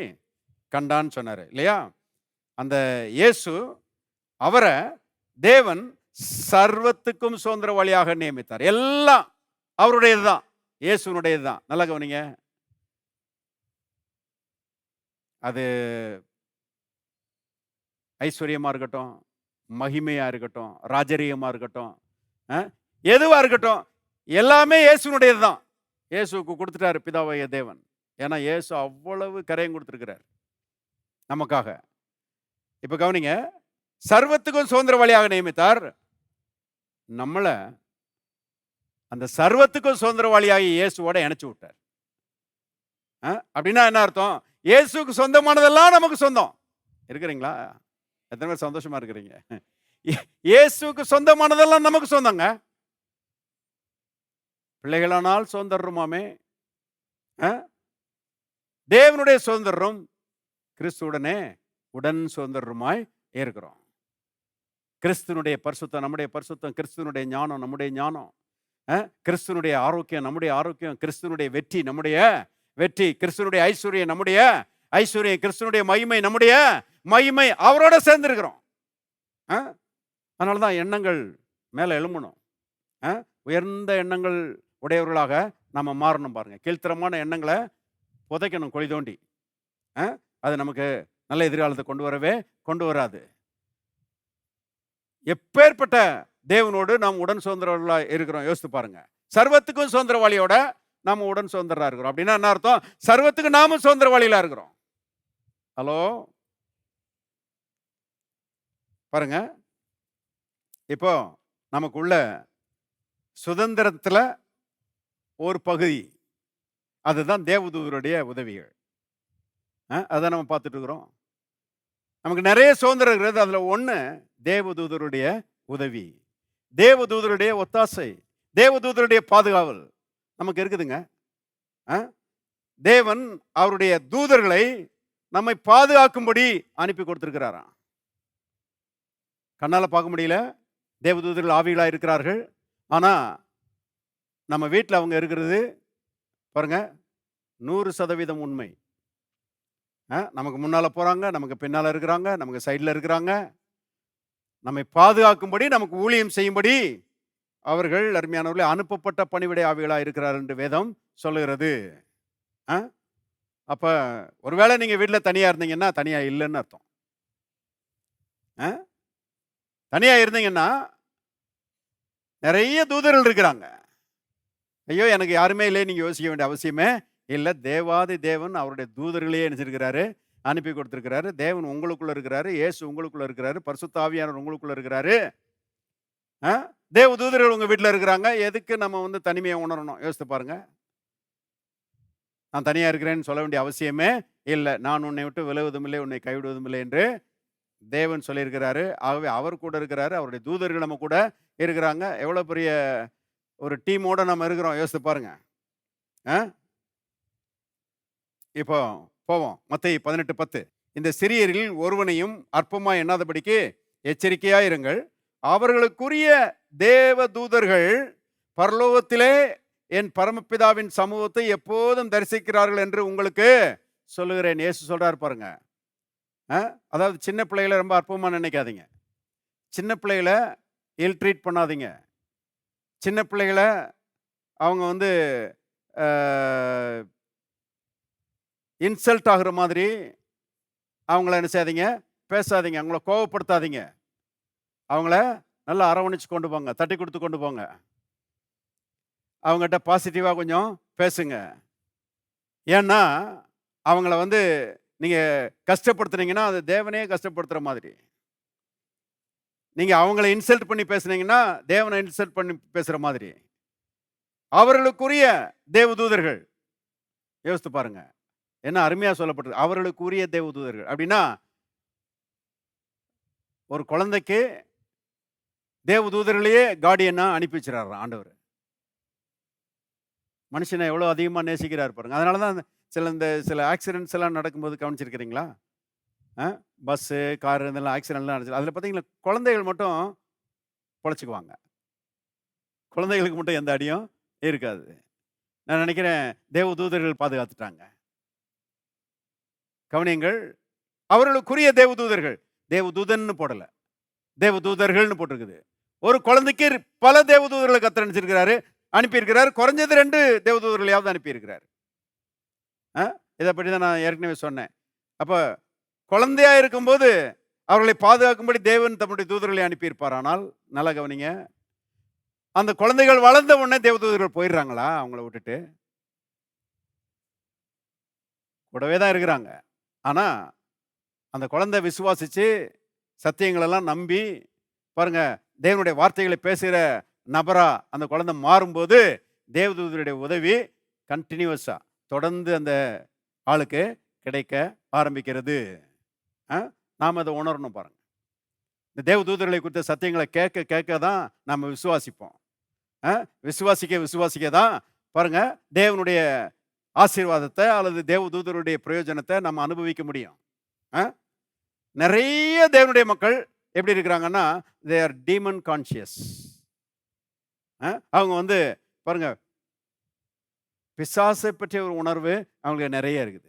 கண்டான்னு சொன்னார் இல்லையா? அந்த இயேசு அவரை தேவன் சர்வத்துக்கும் சுதந்திரவாளியாக நியமித்தார். எல்லாம் அவருடையது தான், இயேசுனுடையது தான். நல்லா கவனிங்க. அது ஐஸ்வர்யமா இருக்கட்டும், மகிமையா இருக்கட்டும், ராஜரீகமா இருக்கட்டும், எதுவா இருக்கட்டும், எல்லாமே இயேசுனுடையது தான். இயேசுக்கு கொடுத்துட்டாரு பிதாவாகிய தேவன். ஏன்னா இயேசு அவ்வளவு கரையும் கொடுத்துருக்கிறார் நமக்காக. இப்ப கவனிங்க, சர்வத்துக்கும் சுதந்திரவாளியாக நியமித்தார். நம்மள அந்த சர்வத்துக்கும் சுதந்திரவாளியாகி இயேசுவோட இணைச்சு விட்டார். அப்படின்னா என்ன அர்த்தம்? இயேசுக்கு சொந்தமானதெல்லாம் நமக்கு சொந்தம். இருக்கிறீங்களா? எத்தனை பேர் சந்தோஷமா இருக்கிறீங்க? இயேசுக்கு சொந்தமானதெல்லாம் நமக்கு சொந்தங்க. பிள்ளைகளானால் சுதந்திரமாமே, தேவனுடைய சுதந்திரம் கிறிஸ்துவுடனே உடன் சுதந்திரமாய் இருக்கிறோம். கிறிஸ்துனுடைய பரிசுத்தம் நம்முடைய பரிசுத்தம், கிறிஸ்துனுடைய ஞானம் நம்முடைய ஞானம், கிறிஸ்துனுடைய ஆரோக்கியம் நம்முடைய ஆரோக்கியம், கிறிஸ்துனுடைய வெற்றி நம்முடைய வெற்றி, கிறிஸ்துனுடைய ஐஸ்வர்யம் நம்முடைய ஐஸ்வர்யம், கிறிஸ்துனுடைய மகிமை நம்முடைய மகிமை. அவரோட சேர்ந்திருக்கிறோம். அதனாலதான் எண்ணங்கள் மேல எழும்பணும். உயர்ந்த எண்ணங்கள் உடையவர்களாக நம்ம மாறணும். பாருங்க, கீழ்த்தரமான எண்ணங்களை புதைக்கணும் குழி தோண்டி. அது நமக்கு நல்ல எதிர்காலத்தை கொண்டு வராது. எப்பேற்பட்ட தேவனோடு நாம் உடன் சுதந்திரவாளியாக இருக்கிறோம் யோசித்து பாருங்க. சர்வத்துக்கும் சுதந்திரவாளியோட நாம உடன் சுதந்திரா இருக்கிறோம். அப்படின்னா என்ன அர்த்தம்? சர்வத்துக்கு நாமும் சுதந்திரவாளிகளா இருக்கிறோம். ஹலோ, பாருங்க, இப்போ நமக்குள்ள சுதந்திரத்துல ஒரு பகுதி அதுதான் தேவதூதருடைய உதவிகள். அதான் நம்ம பார்த்துட்டு இருக்கிறோம். நமக்கு நிறைய சுதந்திரம் இருக்கிறது. அதுல ஒண்ணு தேவதூதருடைய உதவி, தேவதூதருடைய ஒத்தாசை, தேவதூதருடைய பாதுகாவல் நமக்கு இருக்குதுங்க. தேவன் அவருடைய தூதர்களை நம்மை பாதுகாக்கும்படி அனுப்பி கொடுத்திருக்கிறாராம். கண்ணால பார்க்க முடியல, தேவதூதர்கள் ஆவிகளா இருக்கிறார்கள். ஆனா நம்ம வீட்டில் அவங்க இருக்கிறது பாருங்க 100% உண்மை. நமக்கு முன்னால போறாங்க, நமக்கு பின்னால இருக்கிறாங்க, நமக்கு சைடில் இருக்கிறாங்க. நம்மை பாதுகாக்கும்படி, நமக்கு ஊழியம் செய்யும்படி அவர்கள் அருமையானவர்களே அனுப்பப்பட்ட பணிவிடை ஆவிகளா இருக்கிறார் என்று வேதம் சொல்லுகிறது. அப்ப ஒருவேளை நீங்க வீட்டில் தனியா இருந்தீங்கன்னா தனியா இல்லைன்னு அர்த்தம். தனியா இருந்தீங்கன்னா நிறைய தூதர்கள் இருக்கிறாங்க. ஐயோ எனக்கு யாருமே இல்லை நீங்க யோசிக்க வேண்டிய அவசியமே இல்லை. தேவாதி தேவன் அவருடைய தூதர்களையே நினைச்சிருக்கிறாரு, அனுப்பி கொடுத்திருக்கிறாரு. தேவன் உங்களுக்குள்ள இருக்கிறாரு, இயேசு உங்களுக்குள்ள இருக்கிறாரு, பரிசுத்த ஆவியானவர் உங்களுக்குள்ள இருக்கிறாரு. தேவ தூதர்கள் உங்க வீட்டில் இருக்கிறாங்க. எதுக்கு நம்ம தனிமையை உணரணும்? யோசித்து பாருங்க. நான் தனியா இருக்கிறேன்னு சொல்ல வேண்டிய அவசியமே இல்லை. நான் உன்னை விட்டு விலகுவதும் இல்லை, உன்னை கைவிடுவதும் இல்லை என்று தேவன் சொல்லியிருக்கிறாரு. ஆகவே அவர் கூட இருக்கிறாரு, அவருடைய தூதர்கள் நம்ம கூட இருக்கிறாங்க. எவ்வளவு பெரிய ஒரு டீமோட நம்ம இருக்கிறோம் யோசித்து பாருங்க. இப்போ போவோம் மத்தேயு 18:10. இந்த சிறியரில் ஒருவனையும் அற்பமா எண்ணாதபடிக்கு எச்சரிக்கையாயிருங்கள். அவர்களுக்குரிய தேவ தூதர்கள் பரலோகத்திலே என் பரமபிதாவின் சமூகத்தை எப்போதும் தரிசிக்கிறார்கள் என்று உங்களுக்கு சொல்லுகிறேன். இயேசு சொல்றாரு பாருங்க. அதாவது சின்ன பிள்ளைகளை ரொம்ப அற்பமா நினைக்காதீங்க. சின்ன பிள்ளைகளை இல் ட்ரீட் பண்ணாதீங்க. சின்ன பிள்ளைகளை அவங்க இன்சல்ட் ஆகுற மாதிரி அவங்கள என்ன செய்யாதீங்க, பேசாதீங்க, அவங்கள கோவப்படுத்தாதீங்க. அவங்கள நல்லா அரவணைச்சு கொண்டு போங்க, தட்டி கொடுத்து கொண்டு போங்க. அவங்ககிட்ட பாசிட்டிவாக கொஞ்சம் பேசுங்க. ஏன்னா அவங்கள நீங்கள் கஷ்டப்படுத்துனீங்கன்னா அது தேவனையே கஷ்டப்படுத்துகிற மாதிரி. நீங்கள் அவங்கள இன்சல்ட் பண்ணி பேசுனீங்கன்னா தேவனை இன்சல்ட் பண்ணி பேசுகிற மாதிரி. அவர்களுக்குரிய தேவதூதர்கள் யோசித்து பாருங்க, என்ன அருமையாக சொல்லப்பட்டது. அவர்களுக்குரிய தேவதூதர்கள் அப்படின்னா ஒரு குழந்தைக்கு தேவதூதர்களையே கார்டியனா அனுப்பி வச்சிடறாரு ஆண்டவர். மனுஷனை எவ்வளோ அதிகமாக நேசிக்கிறார் பாருங்க. அதனால தான் சில ஆக்சிடென்ட்ஸ் எல்லாம் நடக்கும்போது கவனிச்சிருக்கிறீங்களா? பஸ்ஸு காரு இதெல்லாம் ஆக்சிடென்ட்லாம் நடந்துச்சு. அதில் பார்த்தீங்கன்னா குழந்தைகள் மட்டும் பொழைச்சிக்குவாங்க, குழந்தைகளுக்கு மட்டும் எந்த அடியும் இருக்காது. நான் நினைக்கிறேன் தேவதூதர்கள் பாதுகாத்துட்டாங்க. கவனியங்கள், அவர்களுக்குரிய தேவதூதர்கள். தேவதூதன்னு போடல, தேவதூதர்கள்னு போட்டிருக்குது. ஒரு குழந்தைக்கு பல தேவதூதர்களை கர்த்தர் நினைச்சிருக்கிறாரு, அனுப்பியிருக்கிறார். குறைஞ்சது 2 தேவதூதர்களையாவது அனுப்பியிருக்கிறார். இதை பற்றி தான் நான் ஏற்கனவே சொன்னேன். அப்ப குழந்தையா இருக்கும்போது அவர்களை பாதுகாக்கும்படி தேவன் தம்முடைய தூதர்களை அனுப்பியிருப்பார். ஆனால் நல்லா கவனிங்க, அந்த குழந்தைகள் வளர்ந்த உடனே தேவதூதர்கள் போயிடுறாங்களா அவங்கள விட்டுட்டு? கூடவே தான் இருக்கிறாங்க. ஆனா அந்த குழந்தை விசுவாசிச்சு சத்தியங்களெல்லாம் நம்பி பாருங்க, தேவனுடைய வார்த்தைகளை பேசுகிற நபரா அந்த குழந்தை மாறும்போது தேவதூதருடைய உதவி கண்டினியூஸா தொடர்ந்து அந்த ஆளுக்கு கிடைக்க ஆரம்பிக்கிறது. நாம் அதை உணரணும். பாருங்க, இந்த தேவதூதர்களை குறித்த சத்தியங்களை கேட்க கேட்க தான் நம்ம விசுவாசிப்போம். விசுவாசிக்க விசுவாசிக்க தான் பாருங்க தேவனுடைய ஆசீர்வாதத்தை அல்லது தேவதூதருடைய பிரயோஜனத்தை நம்ம அனுபவிக்க முடியும். நிறைய தேவனுடைய மக்கள் எப்படி இருக்கிறாங்கன்னா, தே ஆர் டீமன் கான்சியஸ். அவங்க வந்து பாருங்க, பிசாசை பற்றிய ஒரு உணர்வு அவங்களுக்கு நிறைய இருக்குது.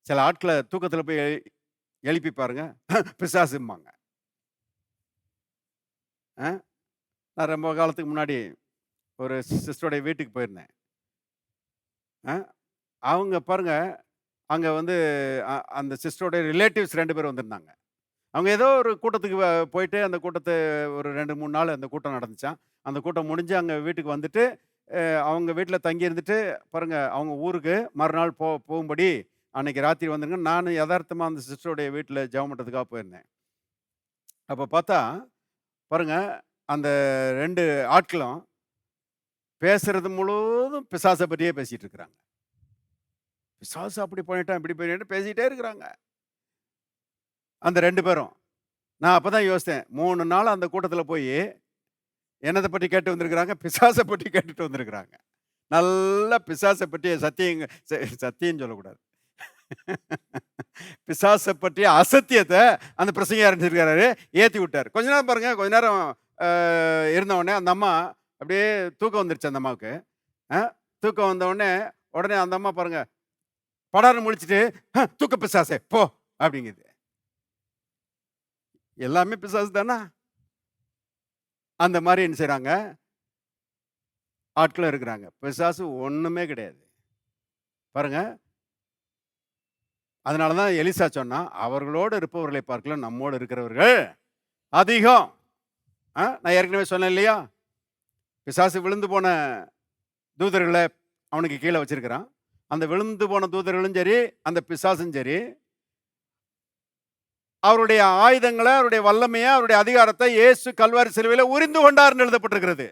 சில ஆட்களை தூக்கத்தில் போய் எழுப்பி பாருங்க, பிசாசும்பாங்க. நான் ரொம்ப காலத்துக்கு முன்னாடி ஒரு சிஸ்டருடைய வீட்டுக்கு போயிருந்தேன். அவங்க பாருங்க, அங்கே வந்து அந்த சிஸ்டருடைய ரிலேட்டிவ்ஸ் 2 பேர் வந்திருந்தாங்க. அவங்க ஏதோ ஒரு கூட்டத்துக்கு போயிட்டு அந்த கூட்டத்தை ஒரு 2-3 நாள் அந்த கூட்டம் நடந்துச்சான். அந்த கூட்டம் முடிஞ்சு அங்கே வீட்டுக்கு வந்துட்டு அவங்க வீட்டில் தங்கி இருந்துட்டு பாருங்க, அவங்க ஊருக்கு மறுநாள் போகும்படி அன்னைக்கு ராத்திரி வந்துருங்க. நான் யதார்த்தமாக அந்த சிஸ்டருடைய வீட்டில் ஜெபம் பண்ணுறதுக்காக போயிருந்தேன். அப்போ பார்த்தா பாருங்க, அந்த 2 ஆட்களும் பேசுறது முழுவதும் பிசாசை பற்றியே பேசிட்டு இருக்கிறாங்க. பிசாசு அப்படி பண்ணிட்டான் இப்படி பண்ணிட்டு பேசிக்கிட்டே இருக்கிறாங்க அந்த 2 பேரும். நான் அப்பதான் யோசித்தேன், 3 நாள் அந்த கூட்டத்தில் போய் என்னதை பற்றி கேட்டு வந்திருக்கிறாங்க? பிசாசை பற்றி கேட்டுட்டு வந்திருக்கிறாங்க. நல்ல பிசாசை பற்றிய சத்தியம் சொல்லக்கூடாது, பிசாசை பற்றிய அசத்தியத்தை அந்த பிரசங்க ஆரம்பிச்சிருக்காரு, ஏற்றி விட்டார். கொஞ்ச நேரம் பாருங்க, கொஞ்ச நேரம் இருந்த உடனே அந்த அம்மா அப்படியே தூக்கம் வந்துருச்சு. அந்த அம்மாவுக்கு தூக்கம் வந்த உடனே அந்த அம்மா பாருங்க படாரம் முழிச்சிட்டு, தூக்க பிசாசே போ அப்படிங்குது. எல்லாமே பிசாசு தானா? அந்த மாதிரி என்ன செய்றாங்க ஆட்களும் இருக்கிறாங்க. பிசாசு ஒண்ணுமே கிடையாது பாருங்க. அதனாலதான் எலிசா சொன்னா, அவர்களோடு இருப்பவர்களை பார்க்கலாம் நம்மோடு இருக்கிறவர்கள் அதிகம். நான் ஏற்கனவே சொன்னேன் இல்லையா, பிசாசு விழுந்து போன தூதர்களை அவனுக்கு கீழே வச்சிருக்கிறான். அந்த விழுந்து போன தூதர்களும் சரி, அந்த பிசாசும் சரி, அவருடைய ஆயுதங்களை, அவருடைய வல்லமையை, அவருடைய அதிகாரத்தை இயேசு கல்வாரி சிலுவையில் உரிந்து கொண்டார்னு எழுதப்பட்டிருக்கிறது.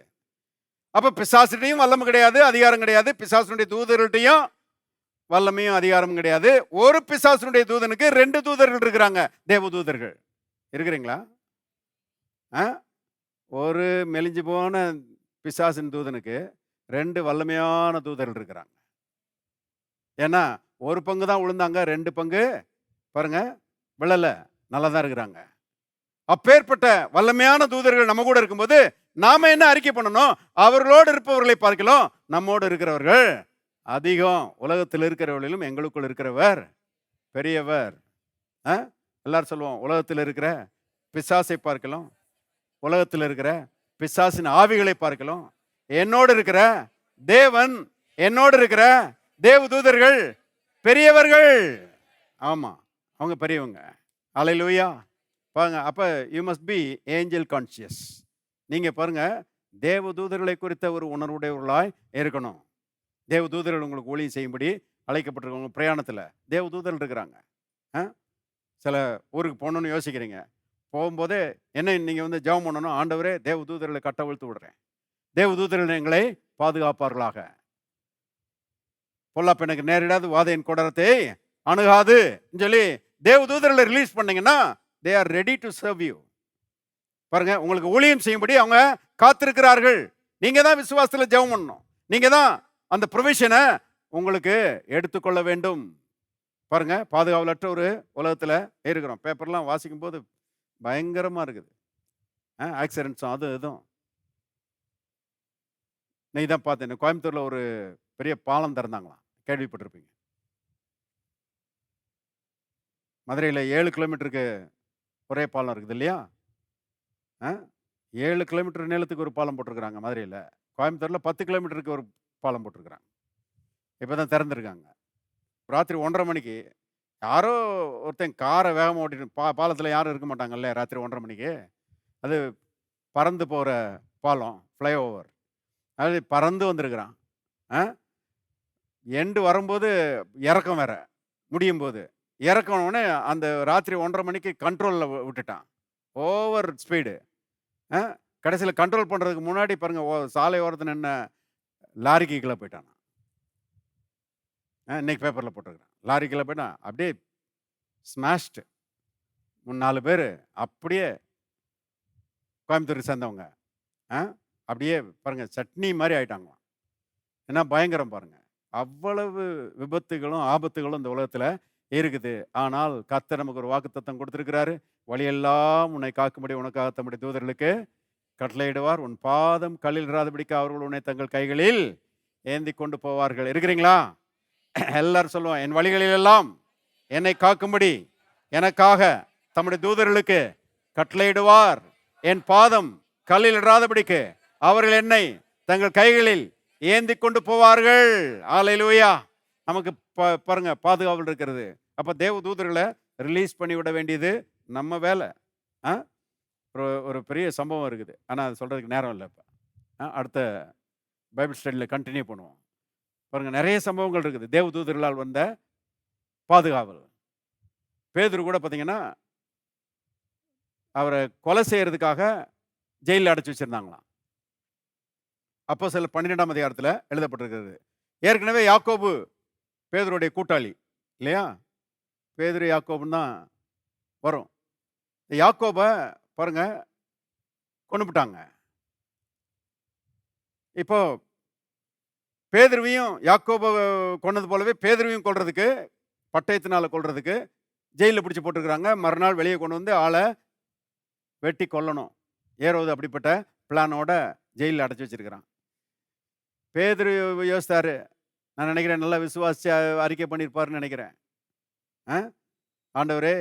அப்ப பிசாசுடையும் வல்லமை கிடையாது, அதிகாரம் கிடையாது. பிசாசுடைய தூதர்கள்ட்டையும் வல்லமையும் அதிகாரமும் கிடையாது. ஒரு பிசாசுடைய தூதனுக்கு 2 தூதர்கள் இருக்கிறாங்க, தேவதூதர்கள். இருக்கிறீங்களா? ஒரு மெலிஞ்சு போன பிசாசின் தூதனுக்கு 2 வல்லமையான தூதர்கள் இருக்கிறாங்க. ஏன்னா ஒரு பங்கு தான் விழுந்தாங்க, 2 பங்கு பாருங்க விழல, நல்லா தான் இருக்கிறாங்க. அப்பேற்பட்ட வல்லமையான தூதர்கள் நம்ம கூட இருக்கும்போது நாம என்ன அறிக்கை பண்ணணும்? அவர்களோடு இருப்பவர்களை பார்க்கலாம் நம்மோடு இருக்கிறவர்கள் அதிகம். உலகத்தில் இருக்கிறவர்களிலும் எங்களுக்குள் இருக்கிறவர் பெரியவர். எல்லாரும் சொல்லுவோம், உலகத்தில் இருக்கிற பிசாசை பார்க்கலாம், உலகத்தில் இருக்கிற பிசாசின் ஆவிகளை பார்க்கலாம், என்னோடு இருக்கிற தேவன், என்னோடு இருக்கிற தேவதூதர்கள் பெரியவர்கள். ஆமா, அவங்க பெரியவங்க. அல்லேலூயா. பாருங்க, அப்ப you must be angel conscious. நீங்க பாருங்க, தேவதூதர்களை குறித்த ஒரு உணர்வுடையவர்களாய் இருக்கணும். தேவதூதர்கள் உங்களுக்கு ஊழியம் செய்யும்படி அழைக்கப்பட்டிருக்கவங்க பிரயாணத்தில் தேவதூதர்கள் இருக்கிறாங்க. சில ஊருக்கு போகணுன்னு யோசிக்கிறீங்க, போகும்போதே என்ன நீங்கள் வந்து ஜெபம் பண்ணணும், ஆண்டவரே தேவதூதர்களை கட்டவிழ்த்து விடுறேன், தேவதூதர்கள் எங்களை பாதுகாப்பார்களாக, பொல்லாப்பு எனக்கு நேரிடாது, வாதையின் கொடரத்தை அணுகாது சொல்லி தேவதூதர்களை ரிலீஸ் பண்ணீங்கன்னா they are ready to serve you. பாருங்க, உங்களுக்கு ஊழியம் செய்யும்படி அவங்க காத்திருக்கிறார்கள். நீங்க தான் விசுவாசத்துல ஜெபம் பண்ணணும், நீங்க தான் அந்த ப்ரொவிஷனை உங்களுக்கு எடுத்துக்கொள்ள வேண்டும். பாருங்க, பாதுகாவலற்ற ஒரு உலகத்துல இருக்கிறோம். பேப்பர்லாம் வாசிக்கும் போது பயங்கரமா இருக்குது, ஆக்சிடென்ட்ஸும் அது இதுவும். நீ தான் பார்த்தேன், கோயம்புத்தூர்ல ஒரு பெரிய பாலம் திறந்தாங்களாம், கேள்விப்பட்டிருப்பீங்க. மதுரையில் 7 கிலோமீட்டருக்கு ஒரே பாலம் இருக்குது இல்லையா? 7 கிலோமீட்டர் நீளத்துக்கு ஒரு பாலம் போட்டிருக்கிறாங்க மதுரையில். கோயம்புத்தூரில் 10 கிலோமீட்டருக்கு ஒரு பாலம் போட்டிருக்கிறாங்க. இப்போ தான் திறந்துருக்காங்க. ராத்திரி 1:30 மணிக்கு யாரோ ஒருத்தன் காரை வேகமாக ஓட்டிட்டு பாலத்தில் யாரும் இருக்க மாட்டாங்கல்ல ராத்திரி 1:30 மணிக்கு. அது பறந்து போகிற பாலம், ஃப்ளைஓவர். அது பறந்து வந்திருக்கிறான். எண்டு வரும்போது இறக்கம் வேற, முடியும் போது இறக்கணுன்னே அந்த ராத்திரி 1:30 மணிக்கு கண்ட்ரோலில் விட்டுட்டான். Over speed. கடைசியில் கண்ட்ரோல் பண்ணுறதுக்கு முன்னாடி பாருங்கள், சாலை ஓரத்தில் நின்ன லாரிக்கு கீழே போயிட்டான். இன்னைக்கு பேப்பரில் போட்டிருக்கிறேன். லாரி கீழே போயிட்டான், அப்படியே ஸ்மாஷ்டு. 3-4 பேர் அப்படியே கோயம்புத்தூர் சேர்ந்தவங்க அப்படியே பாருங்கள் சட்னி மாதிரி ஆயிட்டாங்களாம். ஏன்னா பயங்கரம் பாருங்கள். அவ்வளவு விபத்துகளும் ஆபத்துகளும் இந்த உலகத்தில் இருக்குது. ஆனால் கர்த்தர் நமக்கு ஒரு வாக்குத்தத்தம் கொடுத்துருக்கிறாரு. வழியெல்லாம் உன்னை காக்கும்படி உனக்காக தம்முடைய தூதர்களுக்கு கட்டளையிடுவார். உன் பாதம் கல்லில் இராதபடிக்கு அவர்கள் உன்னை தங்கள் கைகளில் ஏந்தி கொண்டு போவார்கள். இருக்கிறீங்களா? எல்லாரும் சொல்லுவோம், என் வழிகளில் எல்லாம் என்னை காக்கும்படி எனக்காக தம்முடைய தூதர்களுக்கு கட்டளையிடுவார். என் பாதம் கல்லில் இராதபடிக்கு அவர்கள் என்னை தங்கள் கைகளில் ஏந்தி கொண்டு போவார்கள். அல்லேலூயா. நமக்கு பாருங்க பாதுகாவல் இருக்கிறது. அப்போ தேவ தூதர்களை ரிலீஸ் பண்ணி விட வேண்டியது நம்ம வேலை. ஒரு பெரிய சம்பவம் இருக்குது, ஆனால் அது சொல்கிறதுக்கு நேரம் இல்லை. இப்போ அடுத்த பைபிள் ஸ்டடியில் கண்டினியூ பண்ணுவோம். பாருங்கள், நிறைய சம்பவங்கள் இருக்குது தேவ தூதர்களால் வந்த பாதுகாவல். பேதுரு கூட பார்த்தீங்கன்னா அவரை கொலை செய்யறதுக்காக ஜெயிலில் அடைச்சி வச்சிருந்தாங்களாம். அப்போஸ்தலர் 12ஆம் அதிகாரத்தில் எழுதப்பட்டிருக்கிறது. ஏற்கனவே யாக்கோபு பேதுருடைய கூட்டாளி இல்லையா? பேதுரு யாக்கோபுன்னு தான் வரும். யாக்கோபை பாருங்க கொன்னுபிட்டாங்க. இப்போ பேதுருவையும் யாக்கோபை கொன்னது போலவே பேதுருவையும் கொல்றதுக்கு, பட்டயத்தினால கொல்றதுக்கு ஜெயிலில் பிடிச்சி போட்டுருக்குறாங்க. மறுநாள் வெளியே கொண்டு வந்து ஆளை வெட்டி கொல்லணும். ஏரோது அப்படிப்பட்ட பிளானோட ஜெயிலில் அடைச்சி வச்சிருக்கிறான். பேதுரு யோசித்தாரு, நான் நினைக்கிறேன் நல்லா விசுவாசிச்சு அறிக்கை பண்ணியிருப்பாருன்னு நினைக்கிறேன். ஆண்டவரே,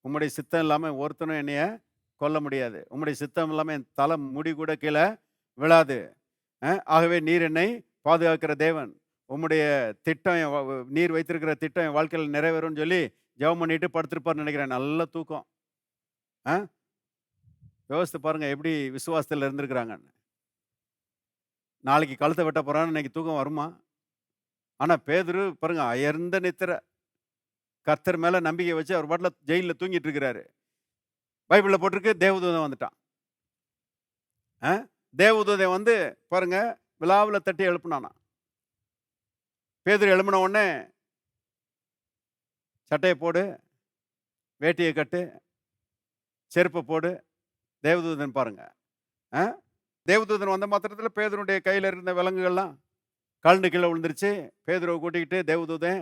உம்முடைய சித்தம் இல்லாமல் ஒருத்தனும் என்னைய கொல்ல முடியாது. உம்முடைய சித்தம் இல்லாமல் என் தலை முடி கூட கீழே விழாது. ஆகவே நீர் என்னை பாதுகாக்கிற தேவன். உம்முடைய திட்டம், நீர் வைத்திருக்கிற திட்டம் என் வாழ்க்கையில் நிறைவேறும்னு சொல்லி ஜெபம் பண்ணிட்டு படுத்திருப்பார்னு நினைக்கிறேன். நல்ல தூக்கம். யோசித்து பாருங்க எப்படி விசுவாசத்தில் இருந்திருக்கிறாங்கன்னு. நாளைக்கு கழுத்தை வெட்ட போறான்னு இன்னைக்கு தூக்கம் வருமா? ஆனால் பேதுரு பாருங்க அயர்ந்த நித்திரை, கர்த்தர் மேலே நம்பிக்கை வச்சு அவர் பாட்டில் ஜெயிலில் தூங்கிட்டு இருக்கிறாரு. பைபிளில் போட்டிருக்கு தேவதூதன் வந்துட்டான். தேவதூதன் வந்து பாருங்க விழாவில் தட்டி எழுப்புனானா. பேதுரு எழுப்பின உடனே சட்டையை போடு, வேட்டியை கட்டு, செருப்பை போடு. தேவதூதன் பாருங்க, தேவதூதன் வந்த மாத்திரத்தில் பேதுருடைய கையில் இருந்த விலங்குகள்லாம் கலண்டு கீழே விழுந்துருச்சு. பேதுருவை கூட்டிக்கிட்டு தேவதூதன்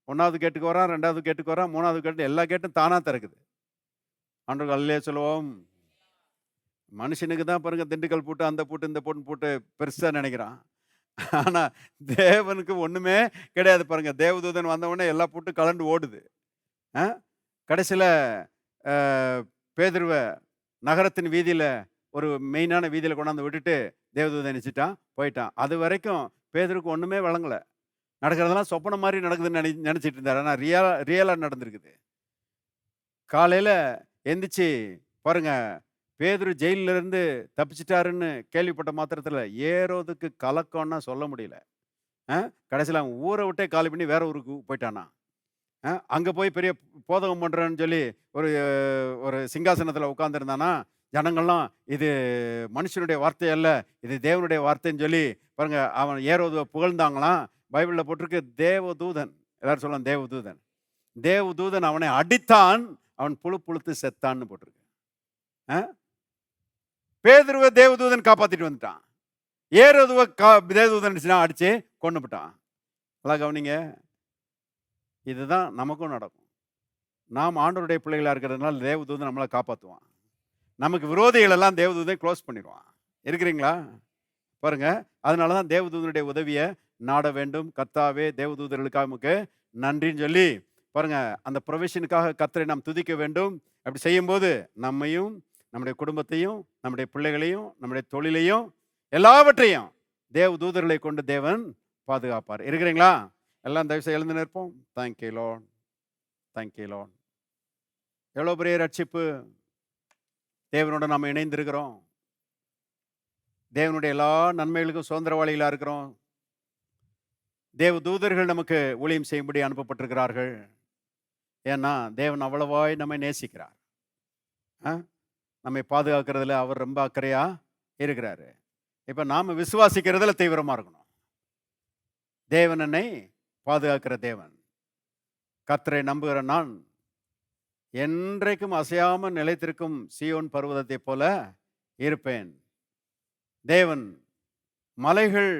1வது கேட்டுக்கு வரான், 2வது கேட்டுக்கு வரான், 3வது கேட்டு, எல்லா கேட்டும் தானா திறக்குது. ஆண்டவருக்கு அல்லேலூயா சொல்லுவோம். மனுஷனுக்கு தான் பாருங்க திண்டுக்கல் பூட்டு, அந்த பூட்டு, இந்த பூட்டு பூட்டு பெருசாக நினைக்கிறான். ஆனால் தேவனுக்கு ஒன்றுமே கிடையாது. பாருங்க, தேவதூதன் வந்தவுடனே எல்லா பூட்டும் கலண்டு ஓடுது. கடைசியில் பேதுருவை நகரத்தின் வீதியில், ஒரு மெயினான வீதியில் கொண்டாந்து விட்டுட்டு தேவதூதன் நினச்சிட்டான், போயிட்டான். அது வரைக்கும் பேதுருக்கு ஒன்றுமே வழங்கலை. நடக்கிறதெல்லாம் சொப்பனம் மாதிரி நடக்குதுன்னு நினச்சிட்டு இருந்தார். ஆனால் ரியலாக நடந்திருக்குது. காலையில் எந்திரிச்சு பாருங்க, பேதுரு ஜெயிலிருந்து தப்பிச்சிட்டாருன்னு கேள்விப்பட்ட மாத்திரத்தில் ஏரோதுக்கு கலக்கம்னா சொல்ல முடியல. கடைசியில் அவன் ஊரை விட்டே காலி பண்ணி வேற ஊருக்கு போயிட்டானா. அங்கே போய் பெரிய போதகம் பண்ணுறேன்னு சொல்லி ஒரு சிங்காசனத்தில் உட்காந்துருந்தானா. ஜனங்கள்லாம் இது மனுஷனுடைய வார்த்தை அல்ல, இது தேவனுடைய வார்த்தைன்னு சொல்லி பாருங்க அவன் ஏரோதுவை புகழ்ந்தாங்களாம். பைபிளில் போட்டிருக்கு தேவதூதன், எல்லாரும் சொல்லலாம் தேவதூதன். தேவதூதன் அவனை அடித்தான், அவன் புழுத்து செத்தான்னு போட்டிருக்கு. பேதுருவை தேவதூதன் காப்பாத்திட்டு வந்துட்டான். ஏரோதுவை தேவதூதன் அடிச்சு கொன்னுபிட்டான். அதான் கவனிங்க, இதுதான் நமக்கும் நடக்கும். நாம் ஆண்டவருடைய பிள்ளைகளாக இருக்கிறதுனால தேவதூதன் நம்மளை காப்பாற்றுவான். நமக்கு விரோதிகள் எல்லாம் தேவதூதனை க்ளோஸ் பண்ணிடுவான். இருக்கிறீங்களா? பாருங்க, அதனால தான் தேவதூதனுடைய உதவியை நாட வேண்டும். கர்த்தாவே தேவதூதர்களுக்காக நமக்கு நன்றின்னு சொல்லி பாருங்க, அந்த ப்ரொவிஷனுக்காக கர்த்தரை நாம் துதிக்க வேண்டும். அப்படி செய்யும்போது நம்மையும், நம்முடைய குடும்பத்தையும், நம்முடைய பிள்ளைகளையும், நம்முடைய தொழிலையும், எல்லாவற்றையும் தேவ தூதர்களை கொண்டு தேவன் பாதுகாப்பார். இருக்கிறீங்களா? எல்லாம் தயவு செய்து எழுந்து நிற்போம். Thank you Lord, thank you Lord. எவ்வளோ பெரிய ரட்சிப்பு! தேவனோட நாம் இணைந்திருக்கிறோம். தேவனுடைய எல்லா நன்மைகளுக்கும் சுதந்திரவாளிகளாக இருக்கிறோம். தேவ தூதர்கள் நமக்கு ஊழியம் செய்யும்படி அனுப்பப்பட்டிருக்கிறார்கள். ஏன்னா தேவன் அவ்வளவாய் நம்மை நேசிக்கிறார். நம்மை பாதுகாக்கிறதுல அவர் ரொம்ப அக்கறையா இருக்கிறாரு. இப்போ நாம் விசுவாசிக்கிறதுல தீவிரமாக இருக்கணும். தேவன் என்னை பாதுகாக்கிற தேவன். கர்த்தரை நம்புகிற நான் என்றைக்கும் அசையாமல் நிலைத்திருக்கும் சீயோன் பர்வதத்தை போல இருப்பேன். தேவன் மலைகள்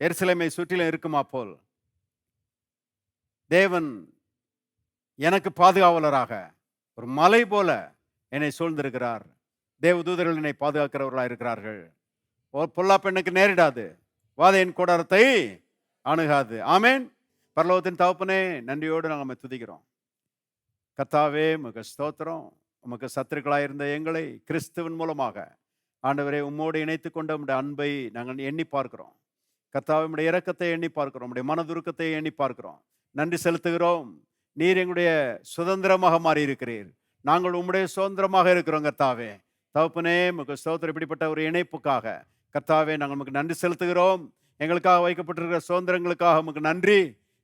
எருசலேமை சுற்றிலும் இருக்குமா போல் தேவன் எனக்கு பாதுகாவலராக ஒரு மலை போல என்னை சூழ்ந்திருக்கிறார். தேவ தூதர்கள் என்னை பாதுகாக்கிறவர்களாக இருக்கிறார்கள். பொல்லா பெண்ணுக்கு நேரிடாது, வாதையின் கூடாரத்தை அணுகாது. ஆமேன். பரலோகத்தின் தகப்பனே, நன்றியோடு நாங்கள் துதிக்கிறோம். கர்த்தாவே, உமக்கு ஸ்தோத்திரம். உமக்கு சத்துருக்களாக இருந்த எங்களை கிறிஸ்துவின் மூலமாக ஆண்டவரே உம்மோடு இணைத்து கொண்ட உம்முடைய அன்பை நாங்கள் எண்ணி பார்க்கிறோம். கர்த்தாவே, உம்முடைய இரக்கத்தை எண்ணி பார்க்கிறோம். உம்முடைய மனதுருக்கத்தை எண்ணி பார்க்கிறோம். நன்றி செலுத்துகிறோம். நீர் எங்களுடைய சுதந்திரமாக மாறி இருக்கிறீர். நாங்கள் உம்முடைய சுதந்திரமாக இருக்கிறோம். கர்த்தாவே தகப்பனே, உமக்கு ஸ்தோத்திரம். இப்படிப்பட்ட ஒரு இணைப்புக்காக கர்த்தாவே நாங்கள் உமக்கு நன்றி செலுத்துகிறோம். எங்களுக்காக வைக்கப்பட்டிருக்கிற சுதந்திரங்களுக்காக உமக்கு நன்றி.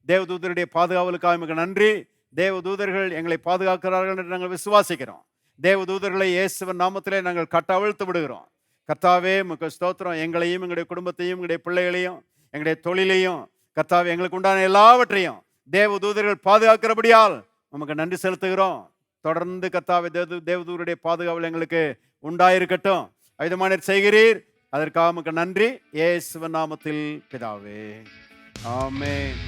தேவதூதருடைய பாதுகாவலுக்காக உமக்கு நன்றி. தேவதூதர்கள் எங்களை பாதுகாக்கிறார்கள் என்று நாங்கள் விசுவாசிக்கிறோம். தேவதூதர்களை இயேசுவின் நாமத்திலே நாங்கள் கட்டவிழ்த்து விடுகிறோம். கர்த்தாவே, உமக்கு ஸ்தோத்திரம். எங்களையும், எங்களுடைய குடும்பத்தையும், எங்களுடைய பிள்ளைகளையும், எங்களுடைய தொழிலையும், கர்த்தாவே எங்களுக்கு உண்டான எல்லாவற்றையும் தேவதூதர்கள் பாதுகாக்கிறபடியால் உமக்கு நன்றி செலுத்துகிறோம். தொடர்ந்து கர்த்தாவே தேவதூதருடைய பாதுகாவல் எங்களுக்கு உண்டாயிருக்கட்டும். அவிதமான செய்கிறீர், அதற்காக உமக்கு நன்றி. இயேசுவின் நாமத்தில் பிதாவே, ஆமென்.